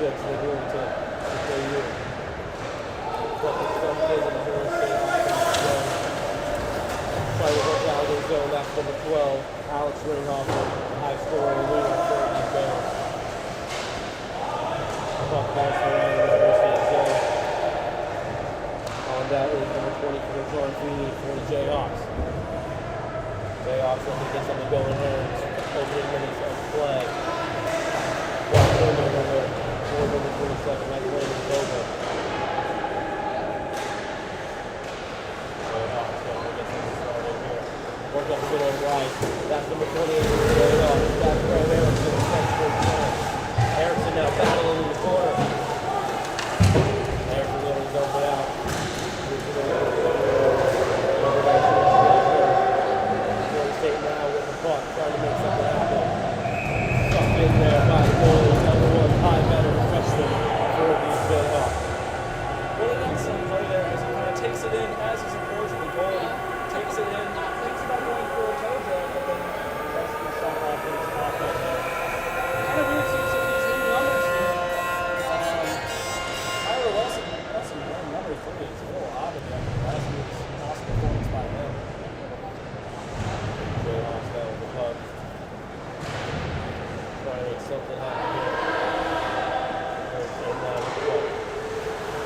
6. They're going to KU. But it's some kid in the Missouri State offense zone. Trying to work out of the zone. That's number 12. Alex Ringhoff, the high scorer leader for the Bears. Puck bounce around the University zone. On that is number 20 for John Feeney for the Jayhawks. Jayhawks looking to get something going here. Opening minutes of play. One turnover there. 4:27. That play is over. Jayhawks going to get something started here. Work up a bit on right. That's number 28 for the Jayhawks. That's Graham Erickson. Erickson now battling in the corner. Erickson letting his open out. State now with the puck, trying to make something happen. Stuck in there by the goalie, number 1 high veteran freshman for these Jayhawks. Really nice play there as he kind of takes it in as he's approaching the goalie. Takes it in, thinks about going for a toe drag, but then tries to stop off his offense there. Kind of weird seeing some of these new numbers here. Tyler Lessing, number 3, is a little odd of him. Last year's awesome performance by him. Jayhawks down with the puck. Trying to make something happen here. Erickson now with the puck.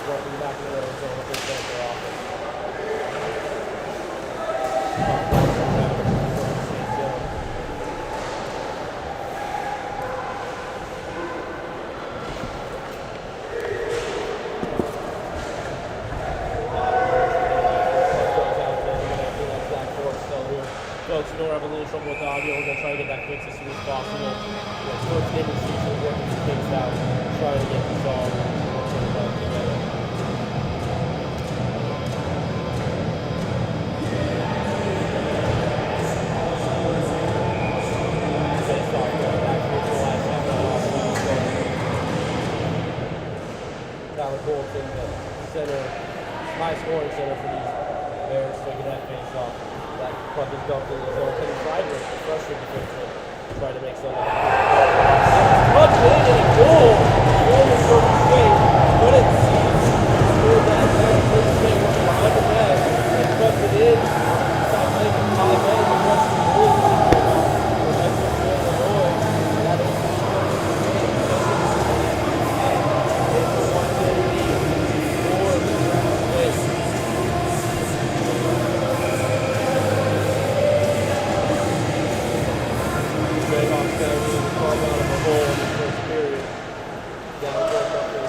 Working back in the red zone with his center offense. Puck bouncing around in the state zone. Folks, we don't have a little trouble with the audio. We're going to try to get that fixed as soon as possible. It's towards the end of the season, we're working some things out, trying to get this all together. Tyler Bolton, the center, high scoring center for these Bears, taking that face off. That puck is dumped in the zone. Kenny Friedrich, the freshman defenseman, trying to make something happen. Puck in and a goal! Goal for the state. But it seems scored that there. First state was behind the net. They pucked it in. South Lake and High Bay, the Western Blues. For Metro Illinois. That is the score of the game. It's a 1-0 lead for the state. Jayhawks down here to carve out of a hole in the first period. Down 1-0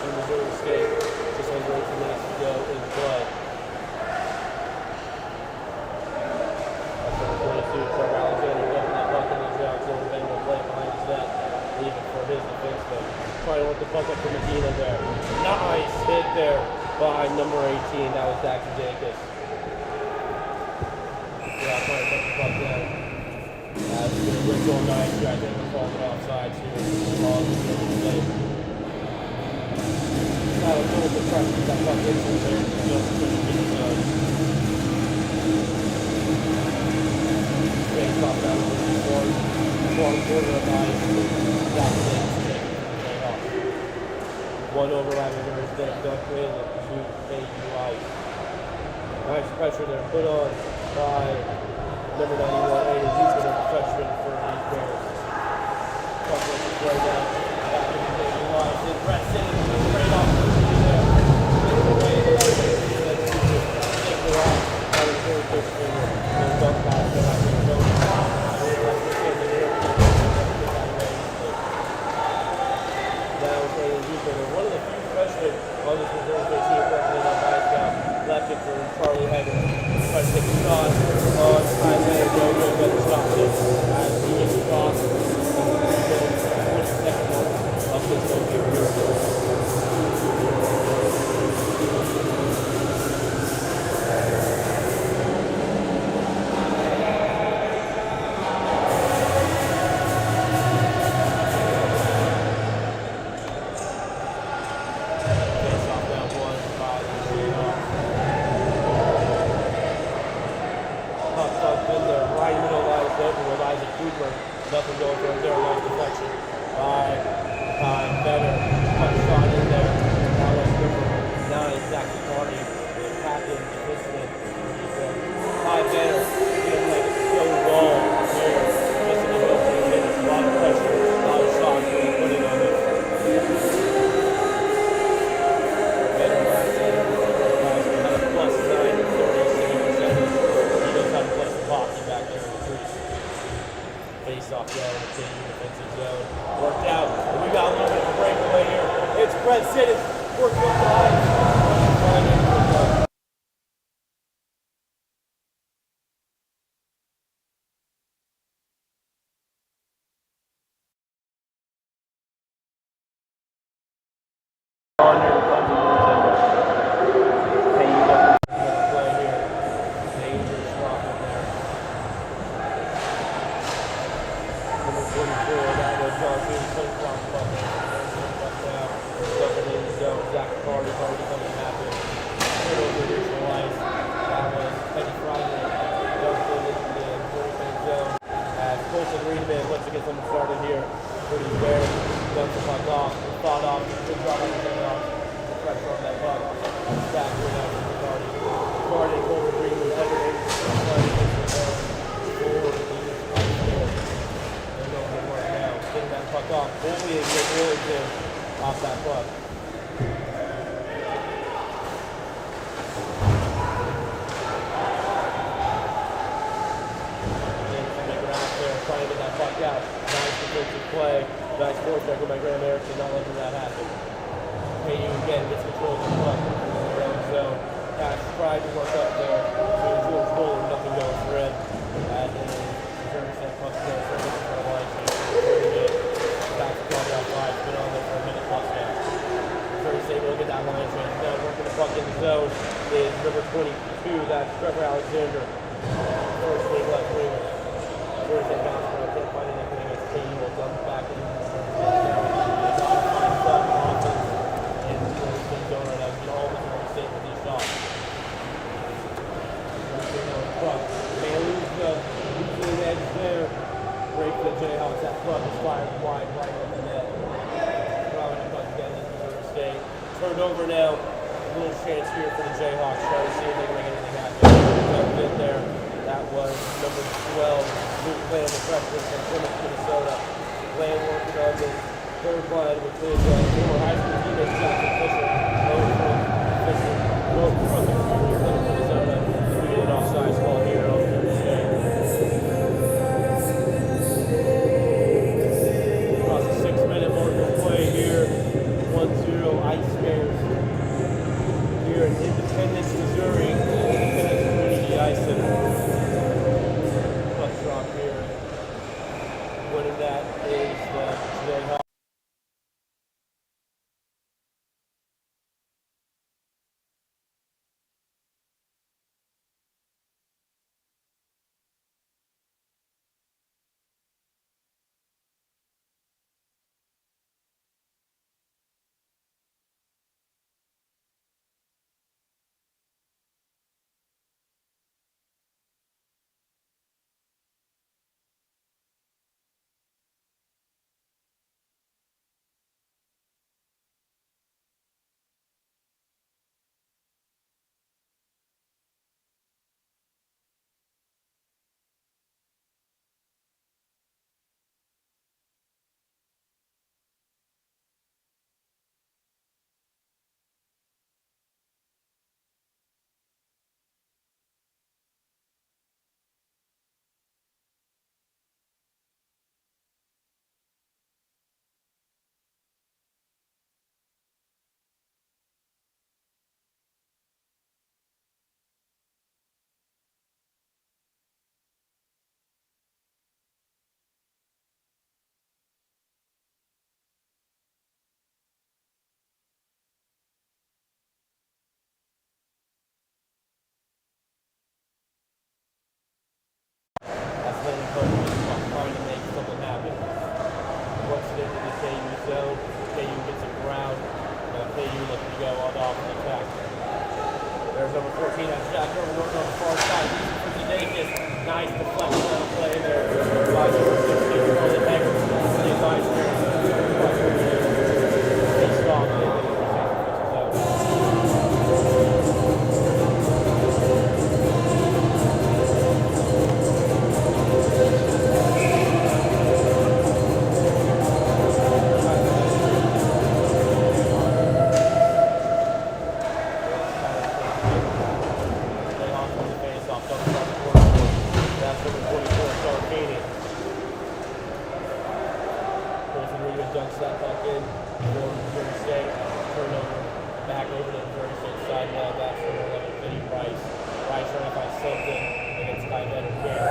to Missouri State. Just under 18 minutes to go in play. That's number 22, Trevor Alexander, dumping that puck in the Jayhawks zone. Bengal play behind his net, leaving for his defenseman. Trying to work the puck up for Medina there. Nice hit there by number 18. That was Daxter Jacobs. Yeah, trying to put the puck down. That's going to rip on nice. I think we're falling offside here. Long as we're late. Now it's a little bit pressure. That puck hits him there. Just couldn't get it done. Face off down to the far corner of ice. That's it. One overlapping there instead of dunked in to KU ice. Nice pressure there put on by number 91, Aiden Houston, a freshman for these Bears. Puck lets it play down. Back in the KU line. Then Brett Simmons goes straight off the tee there. Takes away the left hand. Let's take the rock. That was very good finger. Then dunk pass there after the zone. Now it's Aiden Houston. One of the few freshmen on this Missouri State team represented on ice now. Left it for Charlie Hager. Tries to take a shot on Isaiah Jojo, but it's not good as he gets across the second one of this game here. Right in the middle of tried to work up there to George Buller, nothing going for him. And then Missouri State plus there for the line change. Back to 12 out 5. It's been on there for a minute plus now. Missouri State will get that line change. Now working the puck in the zone is number 22. That's Trevor Alexander. First wing, left wing. Missouri State bounce for it. Can't find anything. It's KU will dump back in. Break the Jayhawks. That puck is fired wide right over the net. Throwing the puck again into Missouri State. Turned over now. A little chance here for the Jayhawks. Trying to see if they can make anything happen. Jumped in there. That was number 12, Luke Land, the freshman from Plymouth, Minnesota. Land working on this third line with his former high school teammate Jonathan Fisher. Both from Minnesota. We get an offside ball here on Missouri State. Across the 6-minute mark of play here. 1-0 Ice Bears here in Independence, Missouri. Independence Community Ice Center. Puck drop here. Winning that is the Jayhawks. Trying to make something happen. Works it into the KU zone. KU gets it around. KU looking to go on the offensive attack. There's number 14. That's Jack Irvin working on the far side. For Zidakis. Nice deflection on the play there. By number 16. Charlie Hager. The advisor. Faced off in the dunks that puck in for Missouri State. Turnover back over to the Missouri State side now. That's number 11, Vinny Rice. Rice trying to find something against Ty Vetter here.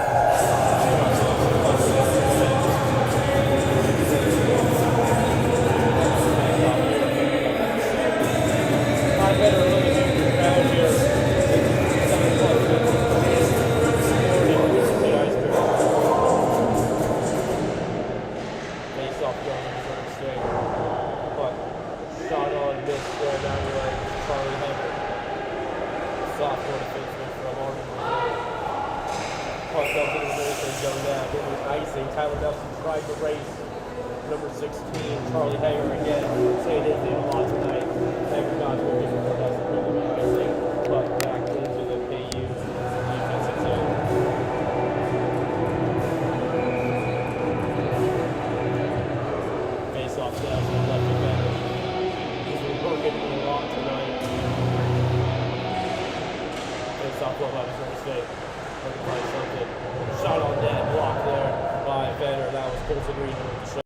Ty Vetter looking to the ground here. 7 plus. Face off going to Missouri State. But shot on miss there down the way. Charlie Hager. Sophomore defenseman from Army, Missouri. Puck up to the Missouri State zone now. It was icing. Tyler Nelson tried to race. Number 16, Charlie Hager again. Say it didn't need a lot tonight. Hager got to a different doesn't really be icing. But back into the KU defensive zone. Off now to the left again. He's been working a lot tonight. Face off well by Missouri State. Looking to find something. Shot on net, blocked there by Vetter. That was Colton Reed with the shot.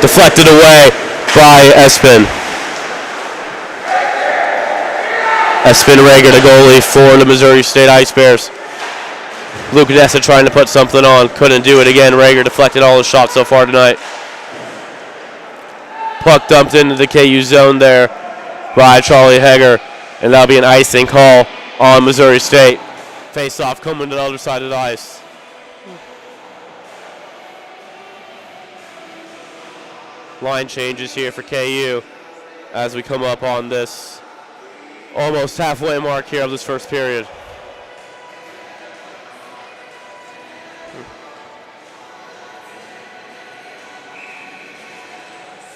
deflected away by Espin. Espin Rager, the goalie for the Missouri State Ice Bears. Luke Nessa trying to put something on, couldn't do it again. Rager deflected all his shots so far tonight. Puck dumped into the KU zone there by Charlie Hager, and that'll be an icing call on Missouri State. Face-off coming to the other side of the ice. Line changes here for KU as we come up on this almost halfway mark here of this first period.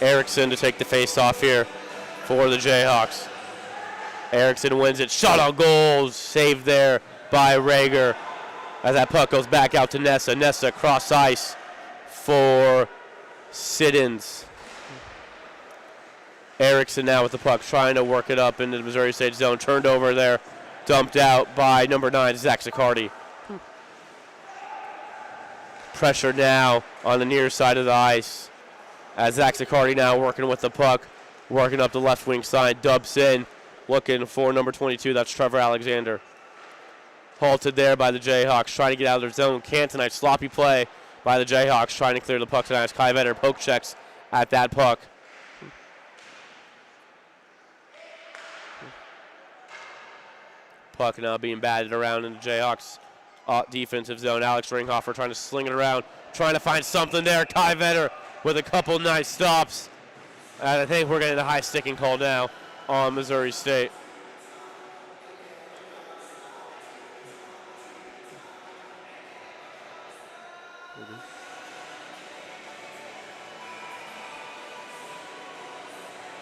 Erickson to take the face-off here for the Jayhawks. Erickson wins it. Shot on goal. Saved there by Rager as that puck goes back out to Nessa. Nessa cross ice for Siddons. Erickson now with the puck trying to work it up into the Missouri State zone. Turned over there. Dumped out by number 9, Zach Zaccardi. Pressure now on the near side of the ice. As Zach Zaccardi now working with the puck, working up the left wing side, dubs in, looking for number 22, that's Trevor Alexander. Halted there by the Jayhawks, trying to get out of their zone. Can't tonight, sloppy play by the Jayhawks, trying to clear the puck tonight. Kai Vetter poke checks at that puck. Puck now being batted around in the Jayhawks defensive zone. Alex Ringhofer trying to sling it around, trying to find something there. Kai Vetter with a couple nice stops. And I think we're getting a high sticking call now on Missouri State.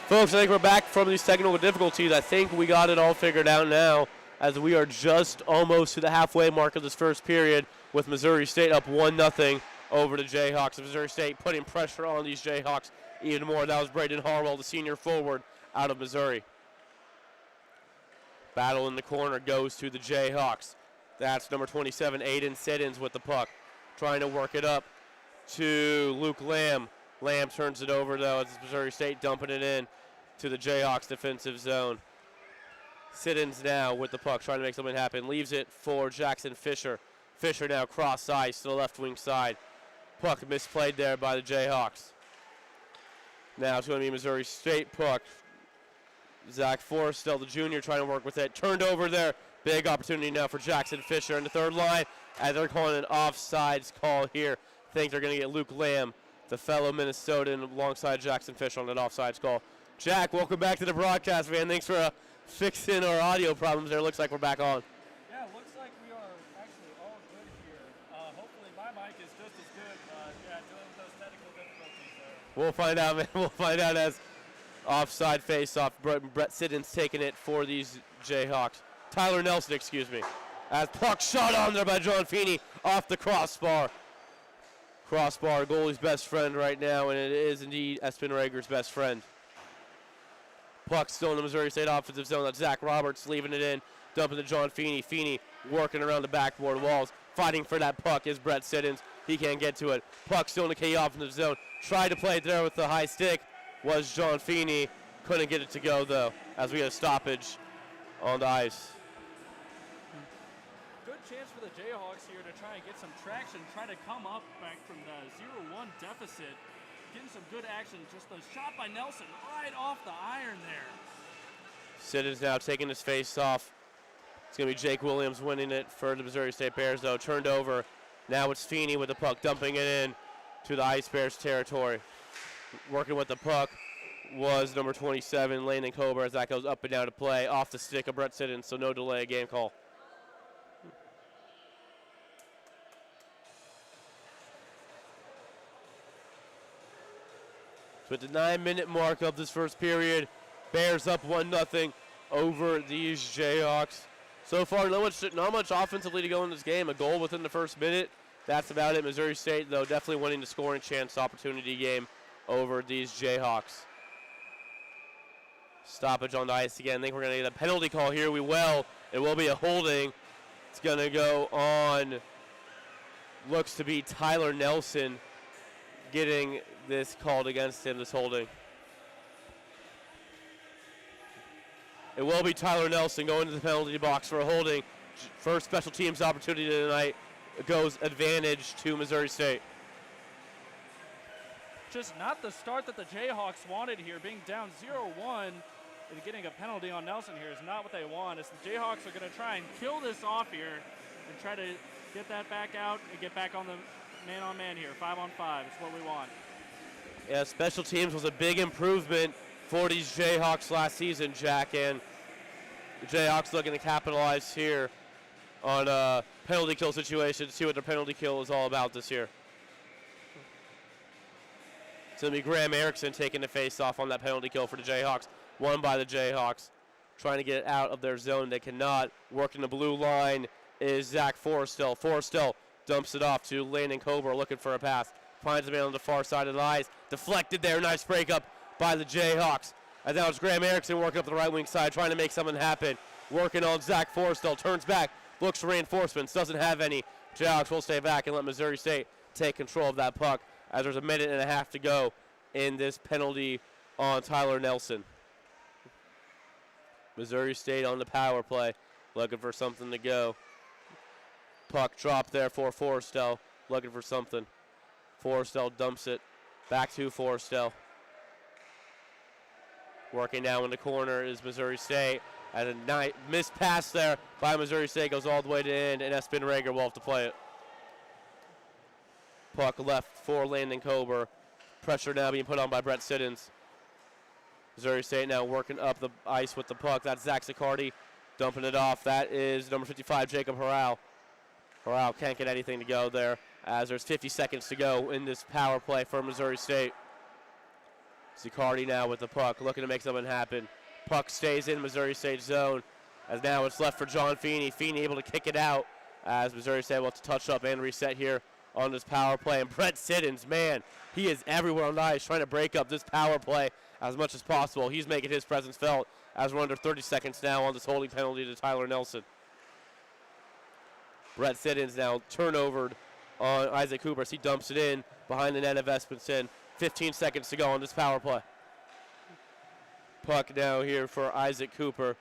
Folks, I think we're back from these technical difficulties. I think we got it all figured out now, as we are just almost to the halfway mark of this first period with Missouri State up 1-0 over the Jayhawks. Missouri State putting pressure on these Jayhawks even more. That was Braden Harwell, the senior forward out of Missouri. Battle in the corner goes to the Jayhawks. That's number 27, Aiden Siddons with the puck. Trying to work it up to Luke Lamb. Lamb turns it over, though, as Missouri State dumping it in to the Jayhawks defensive zone. Siddons now with the puck, trying to make something happen. Leaves it for Jackson Fisher. Fisher now cross ice to the left wing side. Puck misplayed there by the Jayhawks. Now it's going to be Missouri State puck. Zach Forrestel, the junior, trying to work with it. Turned over there. Big opportunity now for Jackson Fisher in the third line. And they're calling an offsides call here. Think they're going to get Luke Lamb, the fellow Minnesotan, alongside Jackson Fisher on that offsides call. Jack, welcome back to the broadcast, man. Thanks for fixing our audio problems there. Looks like we're back on. Yeah, looks like we are actually all good here. Hopefully my mic is just as good. Yeah, dealing with those technical difficulties there. We'll find out, man. We'll find out as offside face-off. Brett Siddons taking it for these Jayhawks. Tyler Nelson, excuse me. As puck shot on there by John Feeney off the crossbar. Crossbar, goalie's best friend right now, and it is indeed Espin Rager's best friend. Puck still in the Missouri State offensive zone. That's Zach Roberts leaving it in, dumping to John Feeney. Feeney working around the backboard walls. Fighting for that puck is Brett Siddons. He can't get to it. Puck still in the KU offensive zone. Tried to play it there with the high stick was John Feeney. Couldn't get it to go, though, as we had a stoppage on the ice. Good chance for the Jayhawks here to try and get some traction, try to come up back from the 0-1 deficit. Getting some good action. Just a shot by Nelson right off the iron there. Siddons now taking his face off. It's going to be Jake Williams winning it for the Missouri State Bears, though. Turned over. Now it's Feeney with the puck, dumping it in to the Ice Bears territory. Working with the puck was number 27, Landon Kober, as that goes up and down to play. Off the stick of Brett Siddons, so no delay, game call. So at the 9-minute mark of this first period, Bears up 1-0 over these Jayhawks. So far, not much offensively to go in this game. A goal within the first minute. That's about it. Missouri State, though, definitely winning the scoring chance opportunity game over these Jayhawks. Stoppage on the ice again. I think we're going to get a penalty call here. We will. It will be a holding. It's going to go on, looks to be Tyler Nelson, getting this called against him, this holding. It will be Tyler Nelson going to the penalty box for a holding. First special teams opportunity tonight goes advantage to Missouri State. Just not the start that the Jayhawks wanted here. Being down 0-1 and getting a penalty on Nelson here is not what they want. As the Jayhawks are going to try and kill this off here and try to get that back out and get back on the man-on-man here. 5-on-5 is what we want. Yeah, special teams was a big improvement for these Jayhawks last season, Jack, and the Jayhawks looking to capitalize here on a penalty kill situation, see what their penalty kill is all about this year. It's going to be Graham Erickson taking the face-off on that penalty kill for the Jayhawks. Won by the Jayhawks. Trying to get it out of their zone. They cannot. Working the blue line is Zach Forrestel. Forrestel dumps it off to Landon Kober looking for a pass. Finds the man on the far side of the ice. Deflected there. Nice breakup by the Jayhawks. And now it's Graham Erickson working up the right wing side, trying to make something happen. Working on Zach Forrestel. Turns back. Looks for reinforcements. Doesn't have any. Jayhawks will stay back and let Missouri State take control of that puck as there's a minute and a half to go in this penalty on Tyler Nelson. Missouri State on the power play, looking for something to go. Puck dropped there for Forrestel, looking for something. Forrestel dumps it back to Forrestel. Working now in the corner is Missouri State. And a missed pass there by Missouri State goes all the way to the end, and Espen Rager will have to play it. Puck left for Landon Kober. Pressure now being put on by Brett Siddons. Missouri State now working up the ice with the puck. That's Zach Sicardi dumping it off. That is number 55, Jacob Harrell. Harrell can't get anything to go there as there's 50 seconds to go in this power play for Missouri State. Sicardi now with the puck, looking to make something happen. Puck stays in Missouri State zone as now it's left for John Feeney. Feeney able to kick it out as Missouri State will have to touch up and reset here on this power play. And Brett Siddons, man, he is everywhere on the ice trying to break up this power play as much as possible. He's making his presence felt as we're under 30 seconds now on this holding penalty to Tyler Nelson. Brett Siddons now turnovered on Isaac Cooper as he dumps it in behind the net of Espenson. 15 seconds to go on this power play. Puck now here for Isaac Cooper.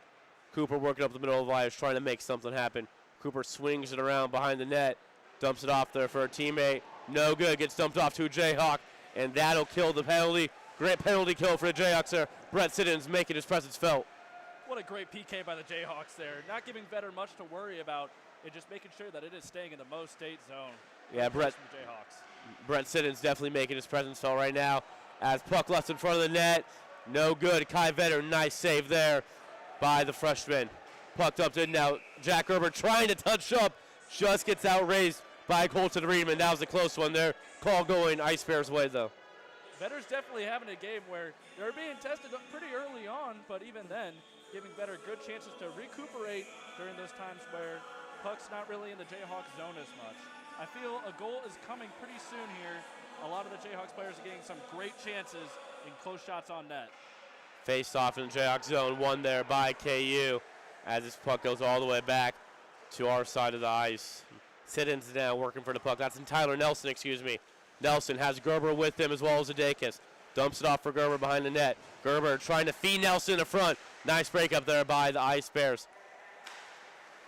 Cooper working up the middle of the ice trying to make something happen. Cooper swings it around behind the net. Dumps it off there for a teammate. No good. Gets dumped off to a Jayhawk. And that'll kill the penalty. Great penalty kill for the Jayhawks there. Brett Siddons making his presence felt. What a great PK by the Jayhawks there. Not giving Vetter much to worry about and just making sure that it is staying in the Mo State zone. Yeah, Brett Siddons definitely making his presence felt right now. As puck left in front of the net. No good. Kai Vetter, nice save there by the freshman. Pucked up to now. Jack Gerber trying to touch up. Just gets outraised by Colton Reedman. That was a close one there. Call going Ice Bears' way, though. Vetter's definitely having a game where they're being tested pretty early on, but even then, giving Vetter good chances to recuperate during those times where puck's not really in the Jayhawks zone as much. I feel a goal is coming pretty soon here. A lot of the Jayhawks players are getting some great chances in close shots on net. Faced off in the Jayhawks zone, won there by KU as this puck goes all the way back to our side of the ice. Siddons now working for the puck. That's in Tyler Nelson, excuse me. Nelson has Gerber with him as well as Adakis. Dumps it off for Gerber behind the net. Gerber trying to feed Nelson in the front. Nice breakup there by the Ice Bears.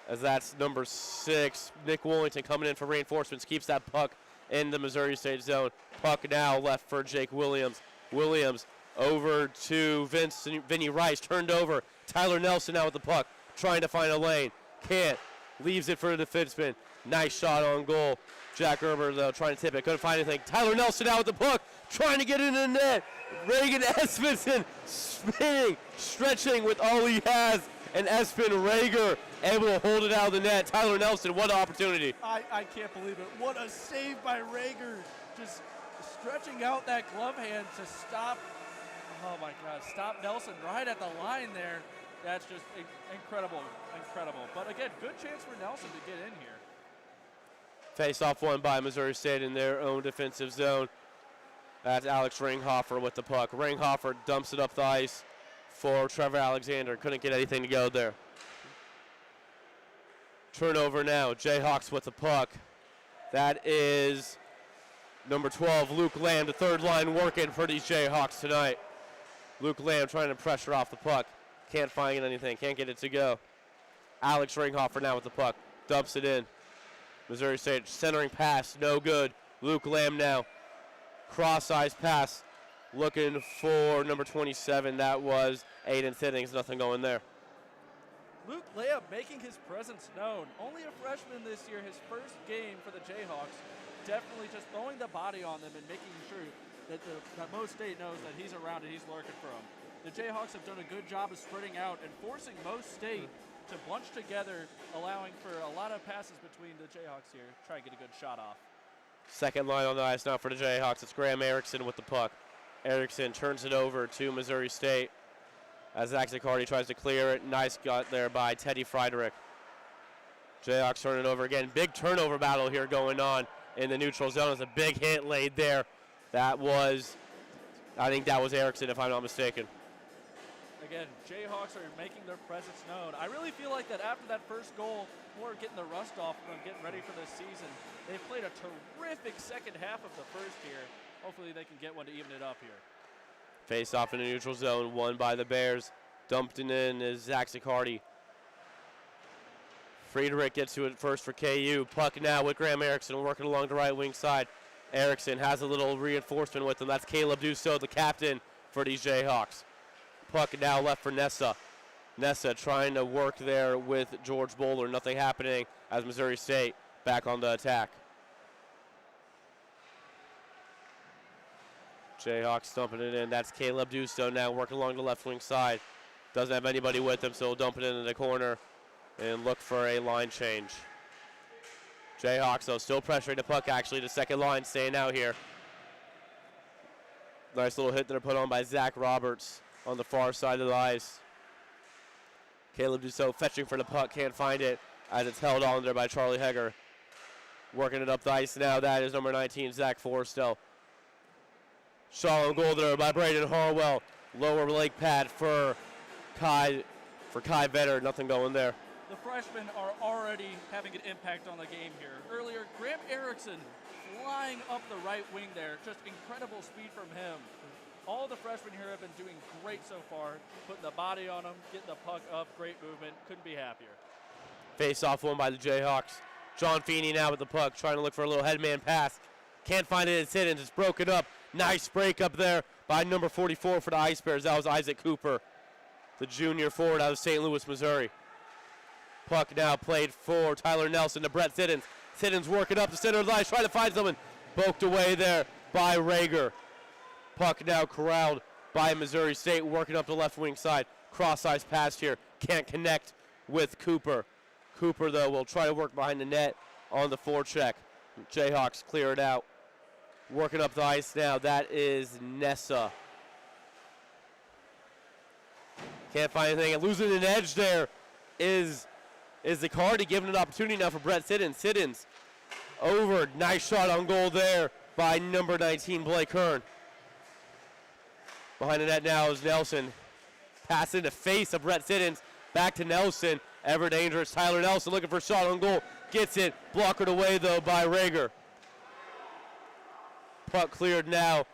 As that's number 6, Nick Wollington coming in for reinforcements. Keeps that puck in the Missouri State zone. Puck now left for Jake Williams. Williams over to Vinny Rice. Turned over. Tyler Nelson now with the puck. Trying to find a lane. Can't. Leaves it for the defenseman. Nice shot on goal. Jack Gerber, though, trying to tip it. Couldn't find anything. Tyler Nelson out with the puck. Trying to get into the net. Reagan Espenson spinning, stretching with all he has. And Espen Rager able to hold it out of the net. Tyler Nelson, what an opportunity. I can't believe it. What a save by Rager. Just stretching out that glove hand to stop, oh my God, stop Nelson right at the line there. That's just incredible, incredible. But again, good chance for Nelson to get in here. Face-off won by Missouri State in their own defensive zone. That's Alex Ringhofer with the puck. Ringhofer dumps it up the ice for Trevor Alexander. Couldn't get anything to go there. Turnover now. Jayhawks with the puck. That is Number 12, Luke Lamb, the third line working for these Jayhawks tonight. Luke Lamb trying to pressure off the puck. Can't find anything, can't get it to go. Alex Ringhofer now with the puck. Dumps it in. Missouri State centering pass, no good. Luke Lamb now. Cross-ice pass. Looking for number 27. That was Aiden Thinnings. Nothing going there. Luke Lamb making his presence known. Only a freshman this year, his first game for the Jayhawks. Definitely just throwing the body on them and making sure that Mo State knows that he's around and he's lurking for them. The Jayhawks have done a good job of spreading out and forcing Mo State to bunch together, allowing for a lot of passes between the Jayhawks here. Try to get a good shot off. Second line on the ice now for the Jayhawks. It's Graham Erickson with the puck. Erickson turns it over to Missouri State as Zach Zaccardi tries to clear it. Nice gut there by Teddy Friedrich. Jayhawks turn it over again. Big turnover battle here going on in the neutral zone. There's a big hit laid there. I think that was Erickson, if I'm not mistaken. Again, Jayhawks are making their presence known. I really feel like that after that first goal, more getting the rust off from getting ready for this season. They've played a terrific second half of the first here. Hopefully they can get one to even it up here. Face off in the neutral zone, won by the Bears. Dumped it in is Zach Zaccardi. Friedrich gets to it first for KU. Puck now with Graham Erickson working along the right wing side. Erickson has a little reinforcement with him. That's Caleb Dussault, the captain for these Jayhawks. Puck now left for Nessa. Nessa trying to work there with George Bowler. Nothing happening as Missouri State back on the attack. Jayhawks dumping it in. That's Caleb Dussault now working along the left wing side. Doesn't have anybody with him, so he'll dump it into the corner and look for a line change. Jayhawks, though, still pressuring the puck, actually. The second line staying out here. Nice little hit that are put on by Zach Roberts on the far side of the ice. Caleb Dussault fetching for the puck, can't find it as it's held on there by Charlie Hegger. Working it up the ice now, that is number 19, Zach Forrestel. Shot on goal there by Braden Harwell. Lower leg pad for Kai Vetter, nothing going there. The freshmen are already having an impact on the game here. Earlier, Graham Erickson flying up the right wing there. Just incredible speed from him. All the freshmen here have been doing great so far. Putting the body on them, getting the puck up, great movement. Couldn't be happier. Face off one by the Jayhawks. John Feeney now with the puck, trying to look for a little headman pass. Can't find it in Siddons. It's broken up. Nice break up there by number 44 for the Ice Bears. That was Isaac Cooper, the junior forward out of St. Louis, Missouri. Puck now played for Tyler Nelson to Brett Siddons. Siddons working up the center of the ice, trying to find someone. Poked away there by Rager. Puck now corralled by Missouri State, working up the left wing side. Cross-ice pass here. Can't connect with Cooper. Cooper, though, will try to work behind the net on the forecheck. Jayhawks clear it out. Working up the ice now, that is Nessa. Can't find anything, and losing an edge there is the Cardi, giving an opportunity now for Brett Siddons. Siddons over, nice shot on goal there by number 19, Blake Hearn. Behind the net now is Nelson. Pass in the face of Brett Siddons, back to Nelson. Ever dangerous, Tyler Nelson looking for a shot on goal. Gets it, blockered away though by Rager. Puck cleared now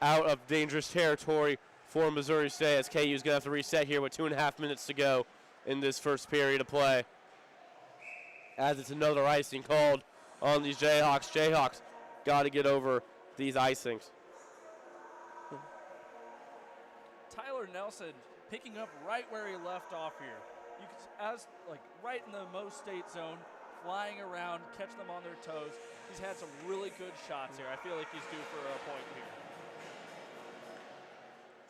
out of dangerous territory for Missouri State as KU is going to have to reset here with 2.5 minutes to go in this first period of play. As it's another icing called on these Jayhawks. Jayhawks got to get over these icings. Tyler Nelson picking up right where he left off here. You can, right in the Mo State zone, flying around, catch them on their toes. He's had some really good shots here. I feel like he's due for a point here.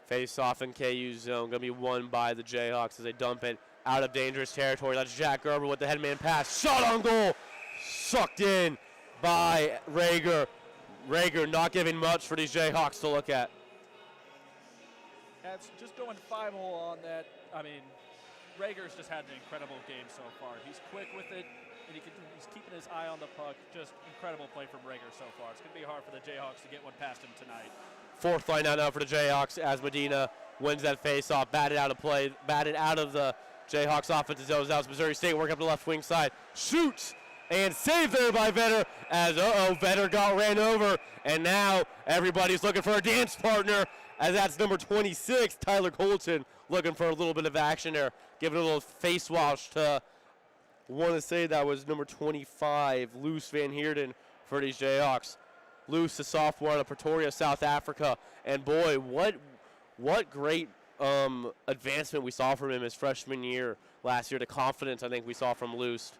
Face off in KU zone, going to be won by the Jayhawks as they dump it out of dangerous territory. That's Jack Gerber with the headman pass. Shot on goal. Sucked in by Rager. Rager not giving much for these Jayhawks to look at. That's just going 5-hole on that. I mean, Rager's just had an incredible game so far. He's quick with it, and he's keeping his eye on the puck. Just incredible play from Rager so far. It's going to be hard for the Jayhawks to get one past him tonight. Fourth line out now for the Jayhawks as Medina wins that face-off, batted out of play, batted out of the Jayhawks offensive zone. Now it's Missouri State working up the left wing side. Shoots and saved there by Vetter as, Vetter got ran over, and now everybody's looking for a dance partner, as that's number 26, Tyler Colton, looking for a little bit of action there, giving a little face wash to, want to say that was number 25, Luce Van Heerden for these Jayhawks. Luce, a sophomore out of Pretoria, South Africa, and boy, what great advancement we saw from him his freshman year last year. The confidence I think we saw from Luce.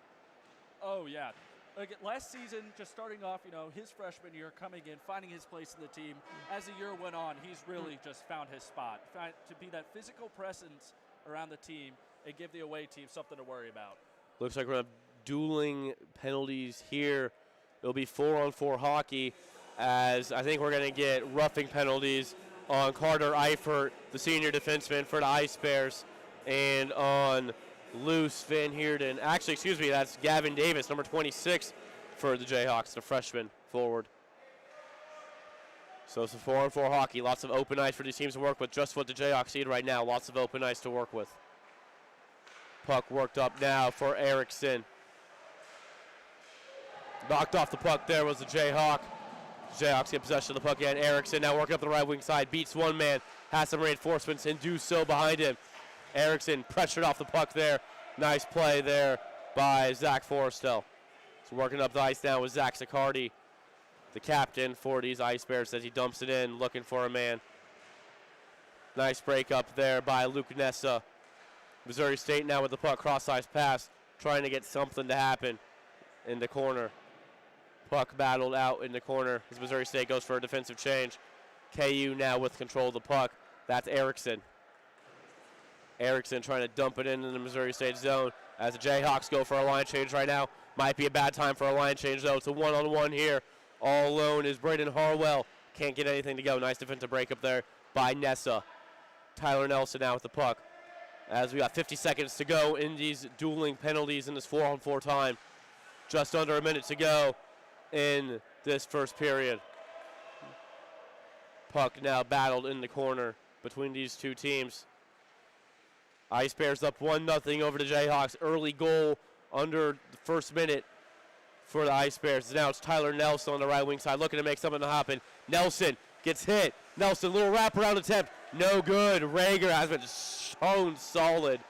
Oh, yeah. Like, last season, just starting off, his freshman year, coming in, finding his place in the team. As the year went on, he's really just found his spot. To be that physical presence around the team and give the away team something to worry about. Looks like we're going to have dueling penalties here. It'll be 4-on-4 hockey, as I think we're going to get roughing penalties on Carter Eifert, the senior defenseman for the Ice Bears, and on Luce Van Heerden. Actually, excuse me, that's Gavin Davis, number 26 for the Jayhawks, the freshman forward. So it's a 4-on-4 hockey. Lots of open ice for these teams to work with. Just what the Jayhawks need right now. Lots of open ice to work with. Puck worked up now for Erickson. Knocked off the puck there was the Jayhawk. Jayhawks get possession of the puck again. Erickson now working up the right wing side. Beats one man. Has some reinforcements and do so behind him. Erickson pressured off the puck there. Nice play there by Zach Forrestel. So working up the ice now with Zach Sicardi, the captain for these Ice Bears, as he dumps it in, looking for a man. Nice break up there by Luke Nessa. Missouri State now with the puck, cross-ice pass, trying to get something to happen in the corner. Puck battled out in the corner as Missouri State goes for a defensive change. KU now with control of the puck. That's Erickson. Erickson trying to dump it into the Missouri State zone as the Jayhawks go for a line change right now. Might be a bad time for a line change, though. It's a one-on-one here. All alone is Braden Harwell. Can't get anything to go. Nice defensive break up there by Nessa. Tyler Nelson now with the puck. As we got 50 seconds to go in these dueling penalties in this 4-on-4 time. Just under a minute to go in this first period. Puck now battled in the corner between these two teams. Ice Bears up 1-0 over the Jayhawks. Early goal under the first minute for the Ice Bears. Now it's Tyler Nelson on the right wing side looking to make something happen. Nelson gets hit. Nelson, little wraparound attempt. No good. Rager has been shown solid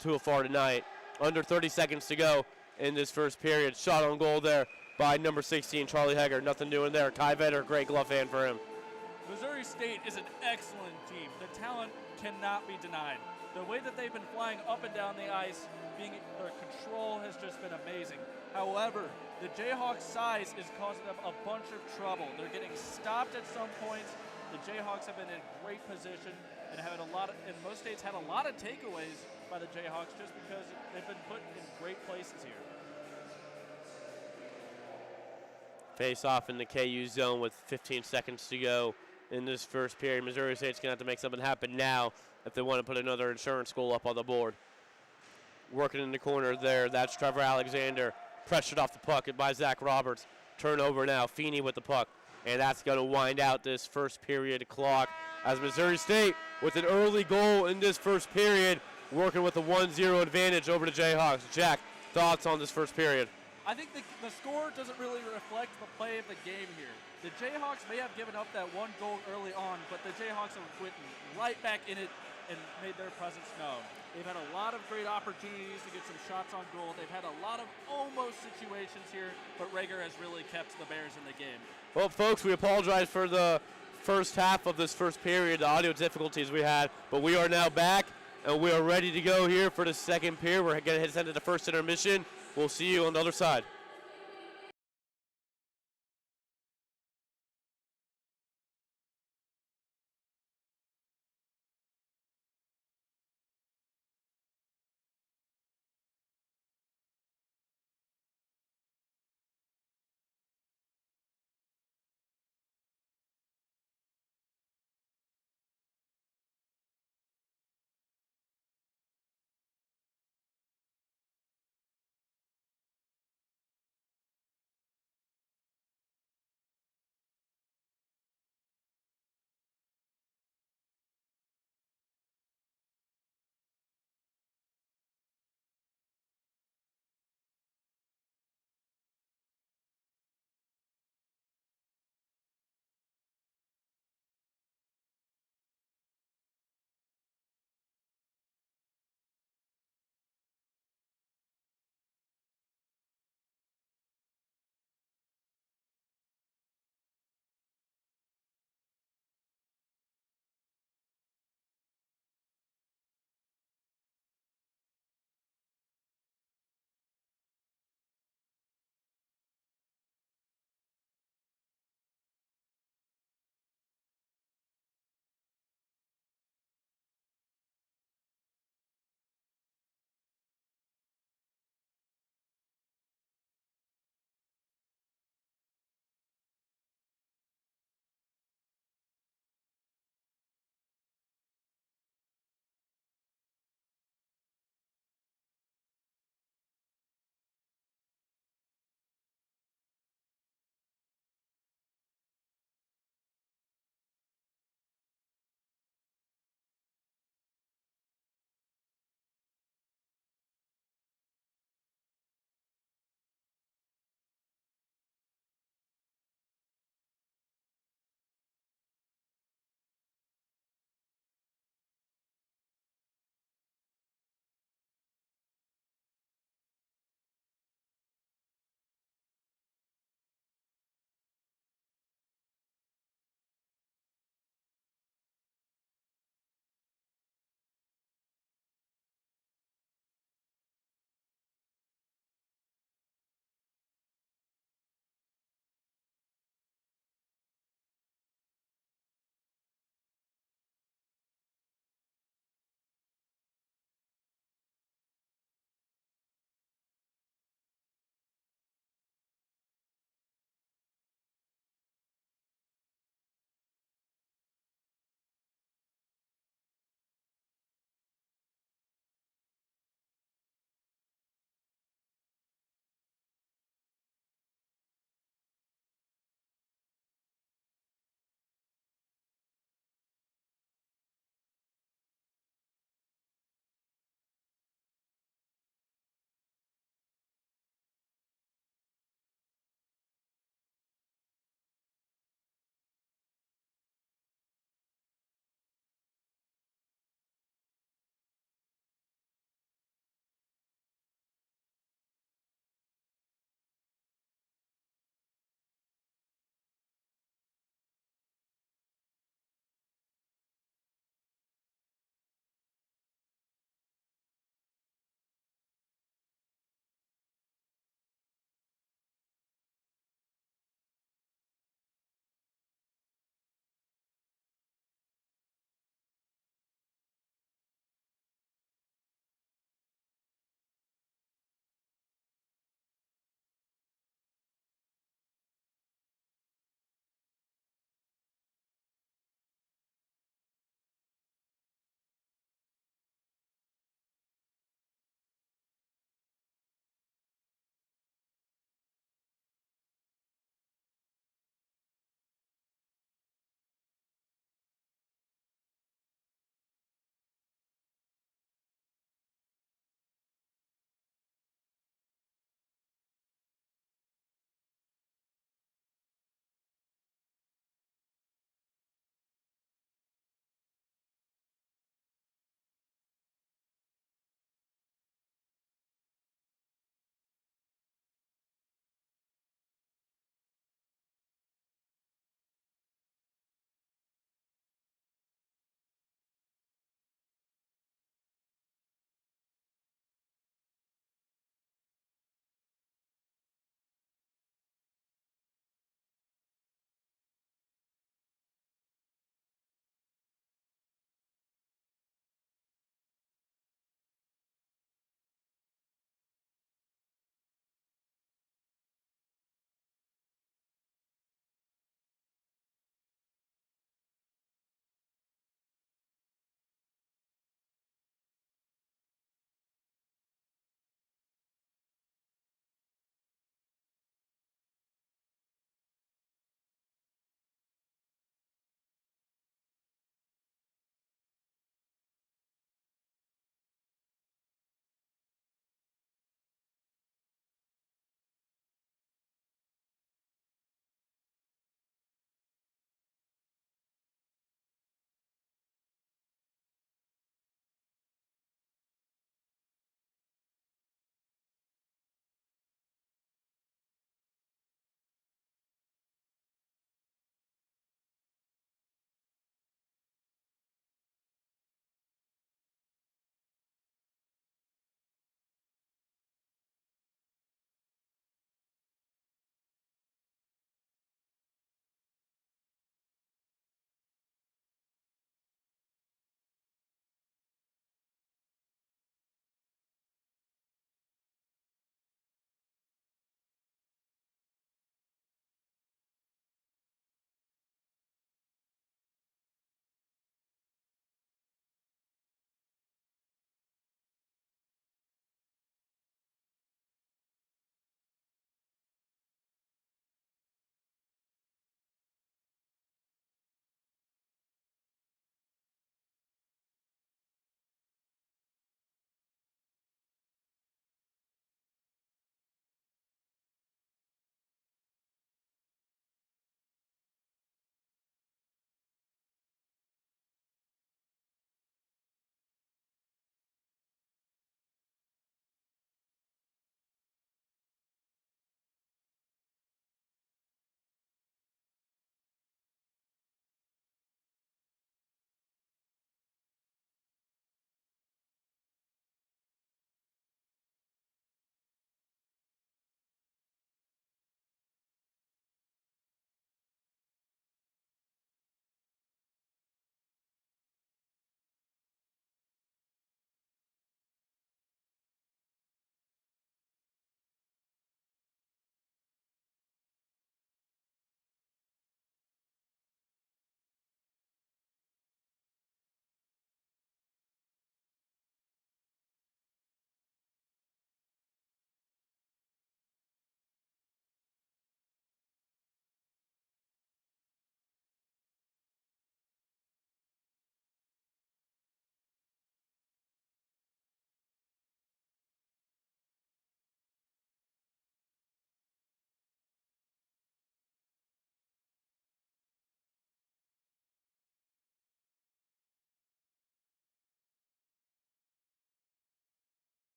too far tonight. Under 30 seconds to go in this first period. Shot on goal there by number 16, Charlie Hegger. Nothing doing there. Kai Vetter, great glove hand for him. Missouri State is an excellent team. The talent cannot be denied. The way that they've been flying up and down the ice, their control has just been amazing. However, the Jayhawks' size is causing them a bunch of trouble. They're getting stopped at some points. The Jayhawks have been in great position and in most states had a lot of takeaways by the Jayhawks just because they've been put in great places here. Face off in the KU zone with 15 seconds to go in this first period. Missouri State's going to have to make something happen now if they want to put another insurance goal up on the board. Working in the corner there, that's Trevor Alexander. Pressured off the puck by Zach Roberts. Turnover now, Feeney with the puck. And that's going to wind out this first period clock as Missouri State with an early goal in this first period, working with a 1-0 advantage over the Jayhawks. Jack, thoughts on this first period? I think the score doesn't really reflect the play of the game here. The Jayhawks may have given up that one goal early on, but the Jayhawks have went right back in it and made their presence known. They've had a lot of great opportunities to get some shots on goal. They've had a lot of almost situations here, but Rager has really kept the Bears in the game. Well, folks, we apologize for the first half of this first period, the audio difficulties we had, but we are now back, and we are ready to go here for the second period. We're going to head into the first intermission. We'll see you on the other side.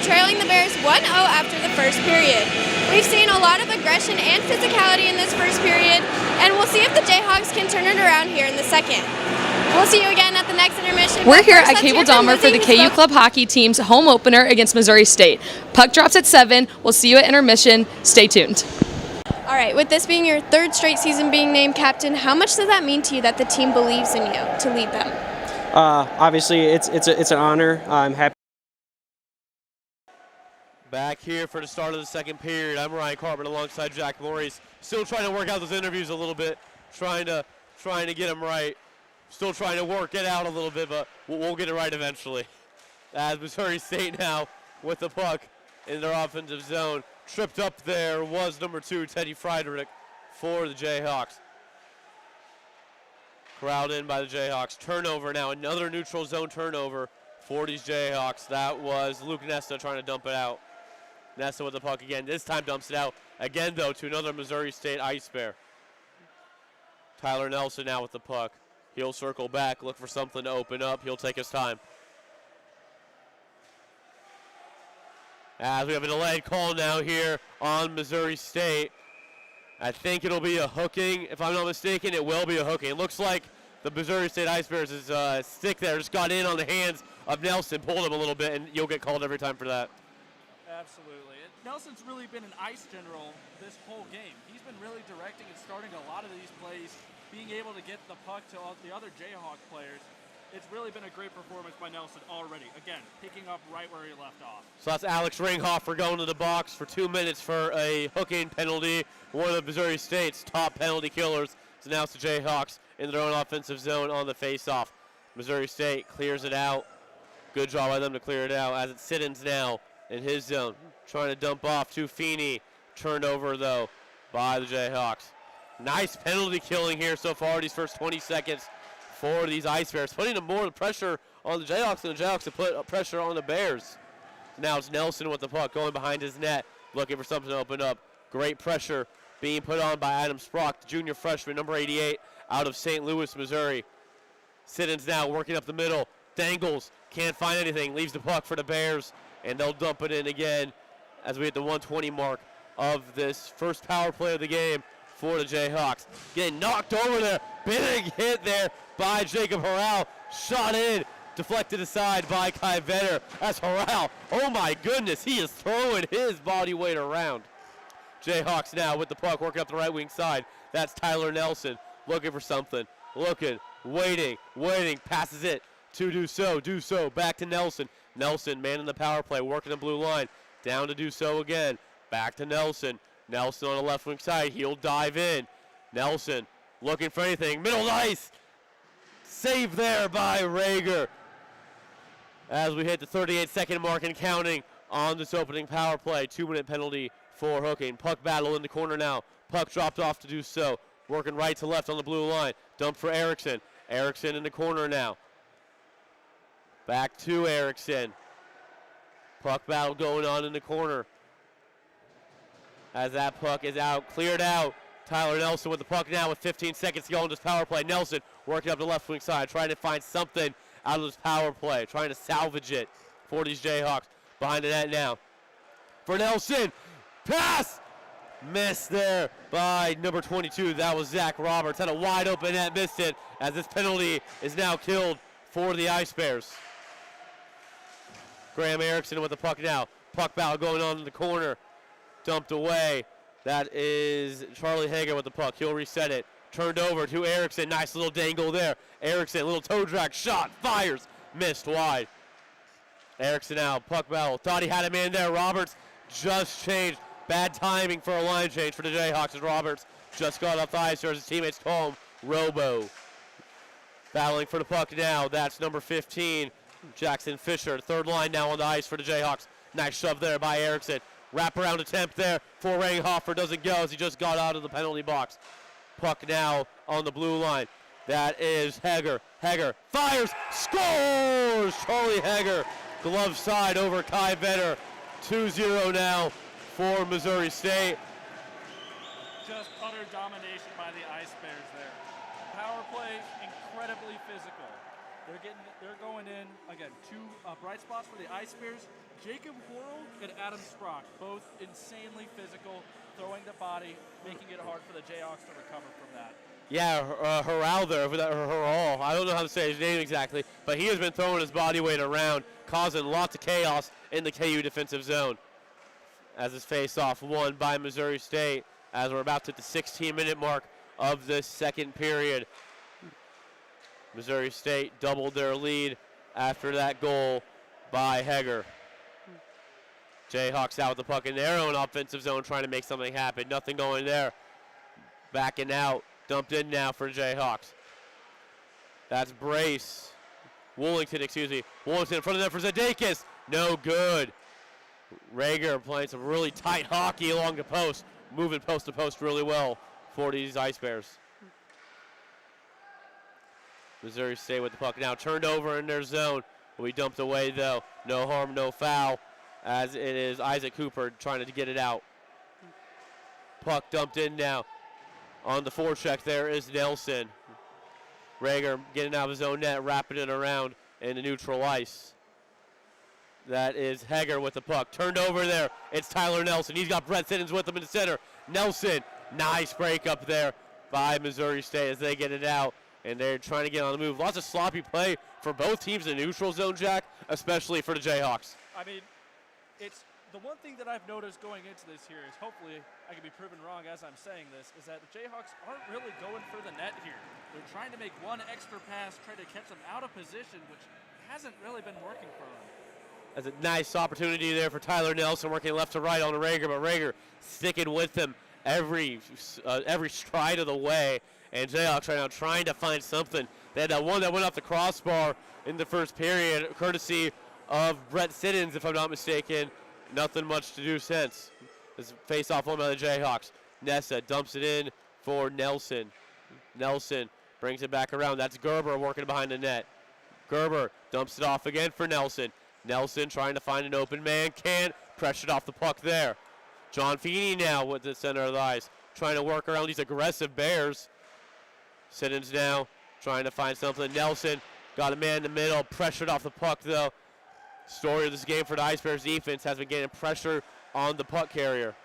trailing the Bears 1-0 after the first period. We've seen a lot of aggression and physicality in this first period, and we'll see if the Jayhawks can turn it around here in the second. We'll see you again at the next intermission. We're here at Cable Dahmer for the KU Club hockey team's home opener against Missouri State. Puck drops at 7. We'll see you at intermission. Stay tuned. All right, with this being your third straight season being named captain, how much does that mean to you that the team believes in you to lead them? Obviously, it's an honor. I'm happy. Back here for the start of the second period. I'm Ryan Carpenter alongside Jack Maurice. Still trying to work out those interviews a little bit, trying to get them right. Still trying to work it out a little bit, but we'll get it right eventually. As Missouri State now with the puck in their offensive zone. Tripped up there was number 2, Teddy Friedrich, for the Jayhawks. Corralled in by the Jayhawks. Turnover now, another neutral zone turnover for these Jayhawks. That was Luke Nesta trying to dump it out. Nesta with the puck again. This time dumps it out again, though, to another Missouri State Ice Bear. Tyler Nelson now with the puck. He'll circle back, look for something to open up. He'll take his time. As we have a delayed call now here on Missouri State. I think it'll be a hooking. If I'm not mistaken, it will be a hooking. It looks like the Missouri State Ice Bears' stick there just got in on the hands of Nelson, pulled him a little bit, and you'll get called every time for that. Absolutely. Nelson's really been an ice general this whole game. He's been really directing and starting a lot of these plays, being able to get the puck to all the other Jayhawk players. It's really been a great performance by Nelson already. Again, picking up right where he left off. So that's Alex Ringhofer going to the box for 2 minutes for a hooking penalty. One of Missouri State's top penalty killers. So now it's the Jayhawks in their own offensive zone on the faceoff. Missouri State clears it out. Good job by them to clear it out as it's Siddons now in his zone. Trying to dump off to Feeney. Turned over, though, by the Jayhawks. Nice penalty killing here so far these first 20 seconds for these Ice Bears, putting more pressure on the Jayhawks than the Jayhawks have put pressure on the Bears. Now it's Nelson with the puck going behind his net, looking for something to open up. Great pressure being put on by Adam Sprock, the junior freshman, number 88, out of St. Louis, Missouri. Siddons now working up the middle, dangles, can't find anything, leaves the puck for the Bears, and they'll dump it in again as we hit the 120 mark of this first power play of the game for the Jayhawks. Getting knocked over there, big hit there by Jacob Harrell. Shot in, deflected aside by Kai Vetter. That's Harrell. Oh my goodness, he is throwing his body weight around. Jayhawks now with the puck, working up the right wing side. That's Tyler Nelson, looking for something. Looking, waiting, passes it to Dussault. Dussault back to Nelson. Nelson, man in the power play, working the blue line. Down to Dussault again, back to Nelson. Nelson on the left wing side, he'll dive in. Nelson looking for anything, middle of the ice. Save there by Rager. As we hit the 38-second mark and counting on this opening power play. 2-minute penalty for hooking. Puck battle in the corner now. Puck dropped off to Dussault. Working right to left on the blue line. Dump for Erickson. Erickson in the corner now. Back to Erickson. Puck battle going on in the corner. As that puck is out, cleared out. Tyler Nelson with the puck now with 15 seconds to go on this power play. Nelson working up the left wing side, trying to find something out of this power play, trying to salvage it for these Jayhawks. Behind the net now for Nelson. Pass! Missed there by number 22. That was Zach Roberts. Had a wide open net, missed it, as this penalty is now killed for the Ice Bears. Graham Erickson with the puck now. Puck battle going on in the corner. Dumped away. That is Charlie Hager with the puck. He'll reset it. Turned over to Erickson. Nice little dangle there. Erickson, little toe drag, shot, fires. Missed wide. Erickson now, puck battle. Thought he had a man there. Roberts just changed. Bad timing for a line change for the Jayhawks as Roberts just got off the ice as his teammates call him Robo. Battling for the puck now. That's number 15, Jackson Fisher. Third line now on the ice for the Jayhawks. Nice shove there by Erickson. Wraparound attempt there for Ringhofer. Doesn't go as he just got out of the penalty box. Puck now on the blue line. That is Hager. Hager fires, scores! Charlie Hager, glove side over Kai Vetter. 2-0 now for Missouri State. Just utter domination by the Ice Bears there. Power play, incredibly physical. They're going in again. Two bright spots for the Ice Bears. Jacob Worrell and Adam Sprock, both insanely physical, throwing the body, making it hard for the Jayhawks to recover from that. Yeah, Heralder, Herald. I don't know how to say his name exactly, but he has been throwing his body weight around, causing lots of chaos in the KU defensive zone. As his face-off won by Missouri State, as we're about to hit the 16-minute mark of this second period. Missouri State doubled their lead after that goal by Heger. Jayhawks out with the puck in their own offensive zone trying to make something happen. Nothing going there. Backing out. Dumped in now for Jayhawks. That's Brace. Woolington, excuse me. Woolington in front of them for Zadakis. No good. Rager playing some really tight hockey along the post. Moving post to post really well for these Ice Bears. Missouri State with the puck now. Turned over in their zone. Will be dumped away though. No harm, no foul. As it is Isaac Cooper trying to get it out. Puck dumped in now. On the forecheck there is Nelson. Rager getting out of his own net, wrapping it around in the neutral ice. That is Heger with the puck. Turned over there. It's Tyler Nelson. He's got Brett Siddons with him in the center. Nelson, nice break up there by Missouri State as they get it out. And they're trying to get on the move. Lots of sloppy play for both teams in the neutral zone, Jack, especially for the Jayhawks. I mean, it's the one thing that I've noticed going into this here is, hopefully I can be proven wrong as I'm saying this, is that the Jayhawks aren't really going for the net here. They're trying to make one extra pass, try to catch them out of position, which hasn't really been working for them. That's a nice opportunity there for Tyler Nelson, working left to right on Rager, but Rager sticking with him every stride of the way. And Jayhawks right now trying to find something. They had that one that went off the crossbar in the first period, courtesy of Brett Siddons, if I'm not mistaken. Nothing much to do since. This face-off won by the Jayhawks. Nessa dumps it in for Nelson. Nelson brings it back around. That's Gerber working behind the net. Gerber dumps it off again for Nelson. Nelson trying to find an open man. Can't. Pressured off the puck there. John Feeney now with the center of the ice. Trying to work around these aggressive Bears. Siddons now trying to find something. Nelson got a man in the middle. Pressured off the puck though. Story of this game for the Ice Bears defense has been getting pressure on the puck carrier.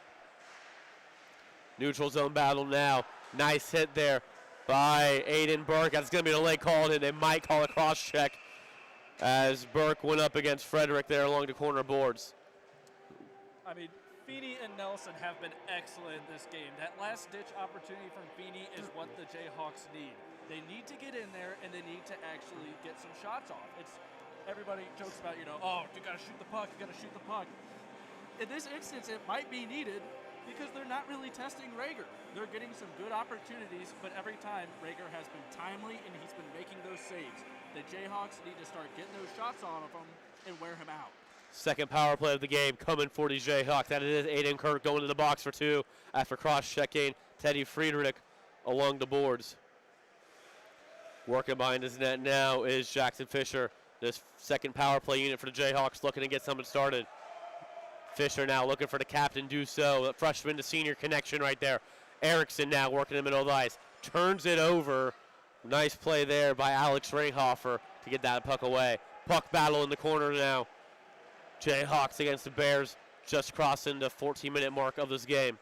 Neutral zone battle now. Nice hit there by Aiden Burke. That's going to be a late call, and they might call a cross check as Burke went up against Frederick there along the corner boards. I mean, Feeney and Nelson have been excellent this game. That last-ditch opportunity from Feeney is what the Jayhawks need. They need to get in there, and they need to actually get some shots off. Everybody jokes about, oh, you got to shoot the puck, you got to shoot the puck. In this instance, it might be needed because they're not really testing Rager. They're getting some good opportunities, but every time Rager has been timely and he's been making those saves. The Jayhawks need to start getting those shots on of him and wear him out. Second power play of the game coming for the Jayhawks. That is Aiden Kirk going to the box for two after cross-checking Teddy Friedrich along the boards. Working behind his net now is Jackson Fisher. This second power play unit for the Jayhawks looking to get something started. Fisher now looking for the captain, do so. Freshman to senior connection right there. Erickson now working in the middle of the ice. Turns it over. Nice play there by Alex Ringhofer to get that puck away. Puck battle in the corner now. Jayhawks against the Bears, just crossing the 14-minute mark of this game.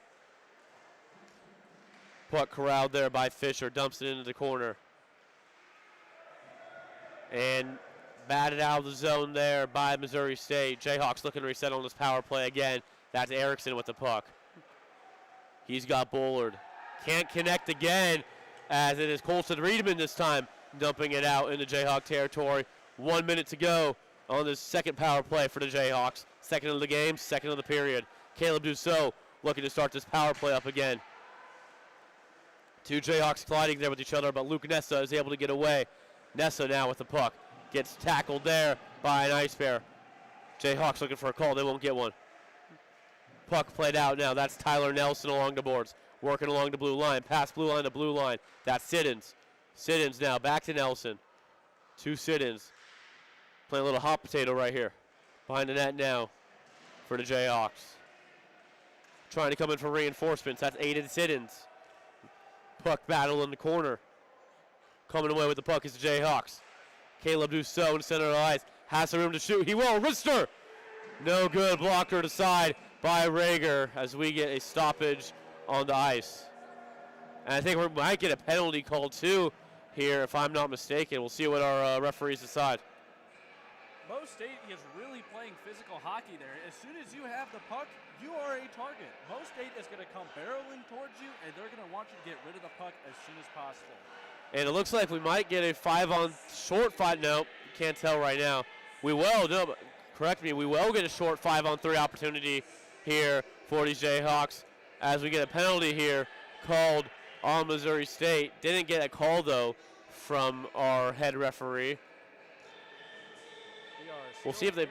Puck corralled there by Fisher, dumps it into the corner. And batted out of the zone there by Missouri State. Jayhawks looking to reset on this power play again. That's Erickson with the puck. He's got Bullard. Can't connect again as it is Colson Riedman this time dumping it out into Jayhawk territory. 1 minute to go on this second power play for the Jayhawks. Second of the game, second of the period. Caleb Dussault looking to start this power play up again. Two Jayhawks colliding there with each other, but Luke Nessa is able to get away. Nessa now with the puck. Gets tackled there by an Ice Bear. Jayhawks looking for a call. They won't get one. Puck played out now. That's Tyler Nelson along the boards. Working along the blue line. Past blue line to blue line. That's Siddons. Siddons now back to Nelson. To Siddons. Playing a little hot potato right here. Behind the net now for the Jayhawks. Trying to come in for reinforcements. That's Aiden Siddons. Puck battle in the corner. Coming away with the puck is the Jayhawks. Caleb Dussault in center of the ice. Has some room to shoot. He will. Wrister. No good. Blocker to side by Rager as we get a stoppage on the ice. And I think we might get a penalty called too here, if I'm not mistaken. We'll see what our referees decide. Mo State is really playing physical hockey there. As soon as you have the puck, you are a target. Mo State is going to come barreling towards you, and they're going to want you to get rid of the puck as soon as possible. And it looks like we might get a 5-on-short 5. No, can't tell right now. We will. No, correct me. We will get a short 5-on-3 opportunity here for these Jayhawks as we get a penalty here called on Missouri State. Didn't get a call, though, from our head referee. We'll see if they... Yeah.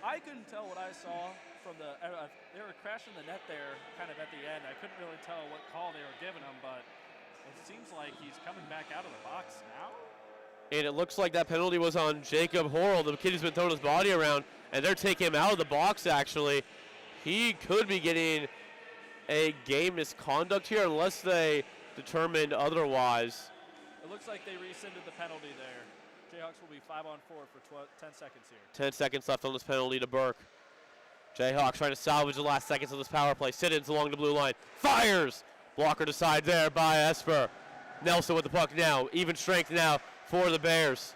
I couldn't tell what I saw from the... they were crashing the net there kind of at the end. I couldn't really tell what call they were giving him, but it seems like he's coming back out of the box now. And it looks like that penalty was on Jacob Horrell, the kid who's been throwing his body around, and they're taking him out of the box, actually. He could be getting a game misconduct here unless they determined otherwise. It looks like they rescinded the penalty there. Jayhawks will be 5-on-4 for 10 seconds here. 10 seconds left on this penalty to Burke. Jayhawks trying to salvage the last seconds of this power play. Siddons along the blue line. Fires! Blocker to side there by Esper. Nelson with the puck now. Even strength now for the Bears.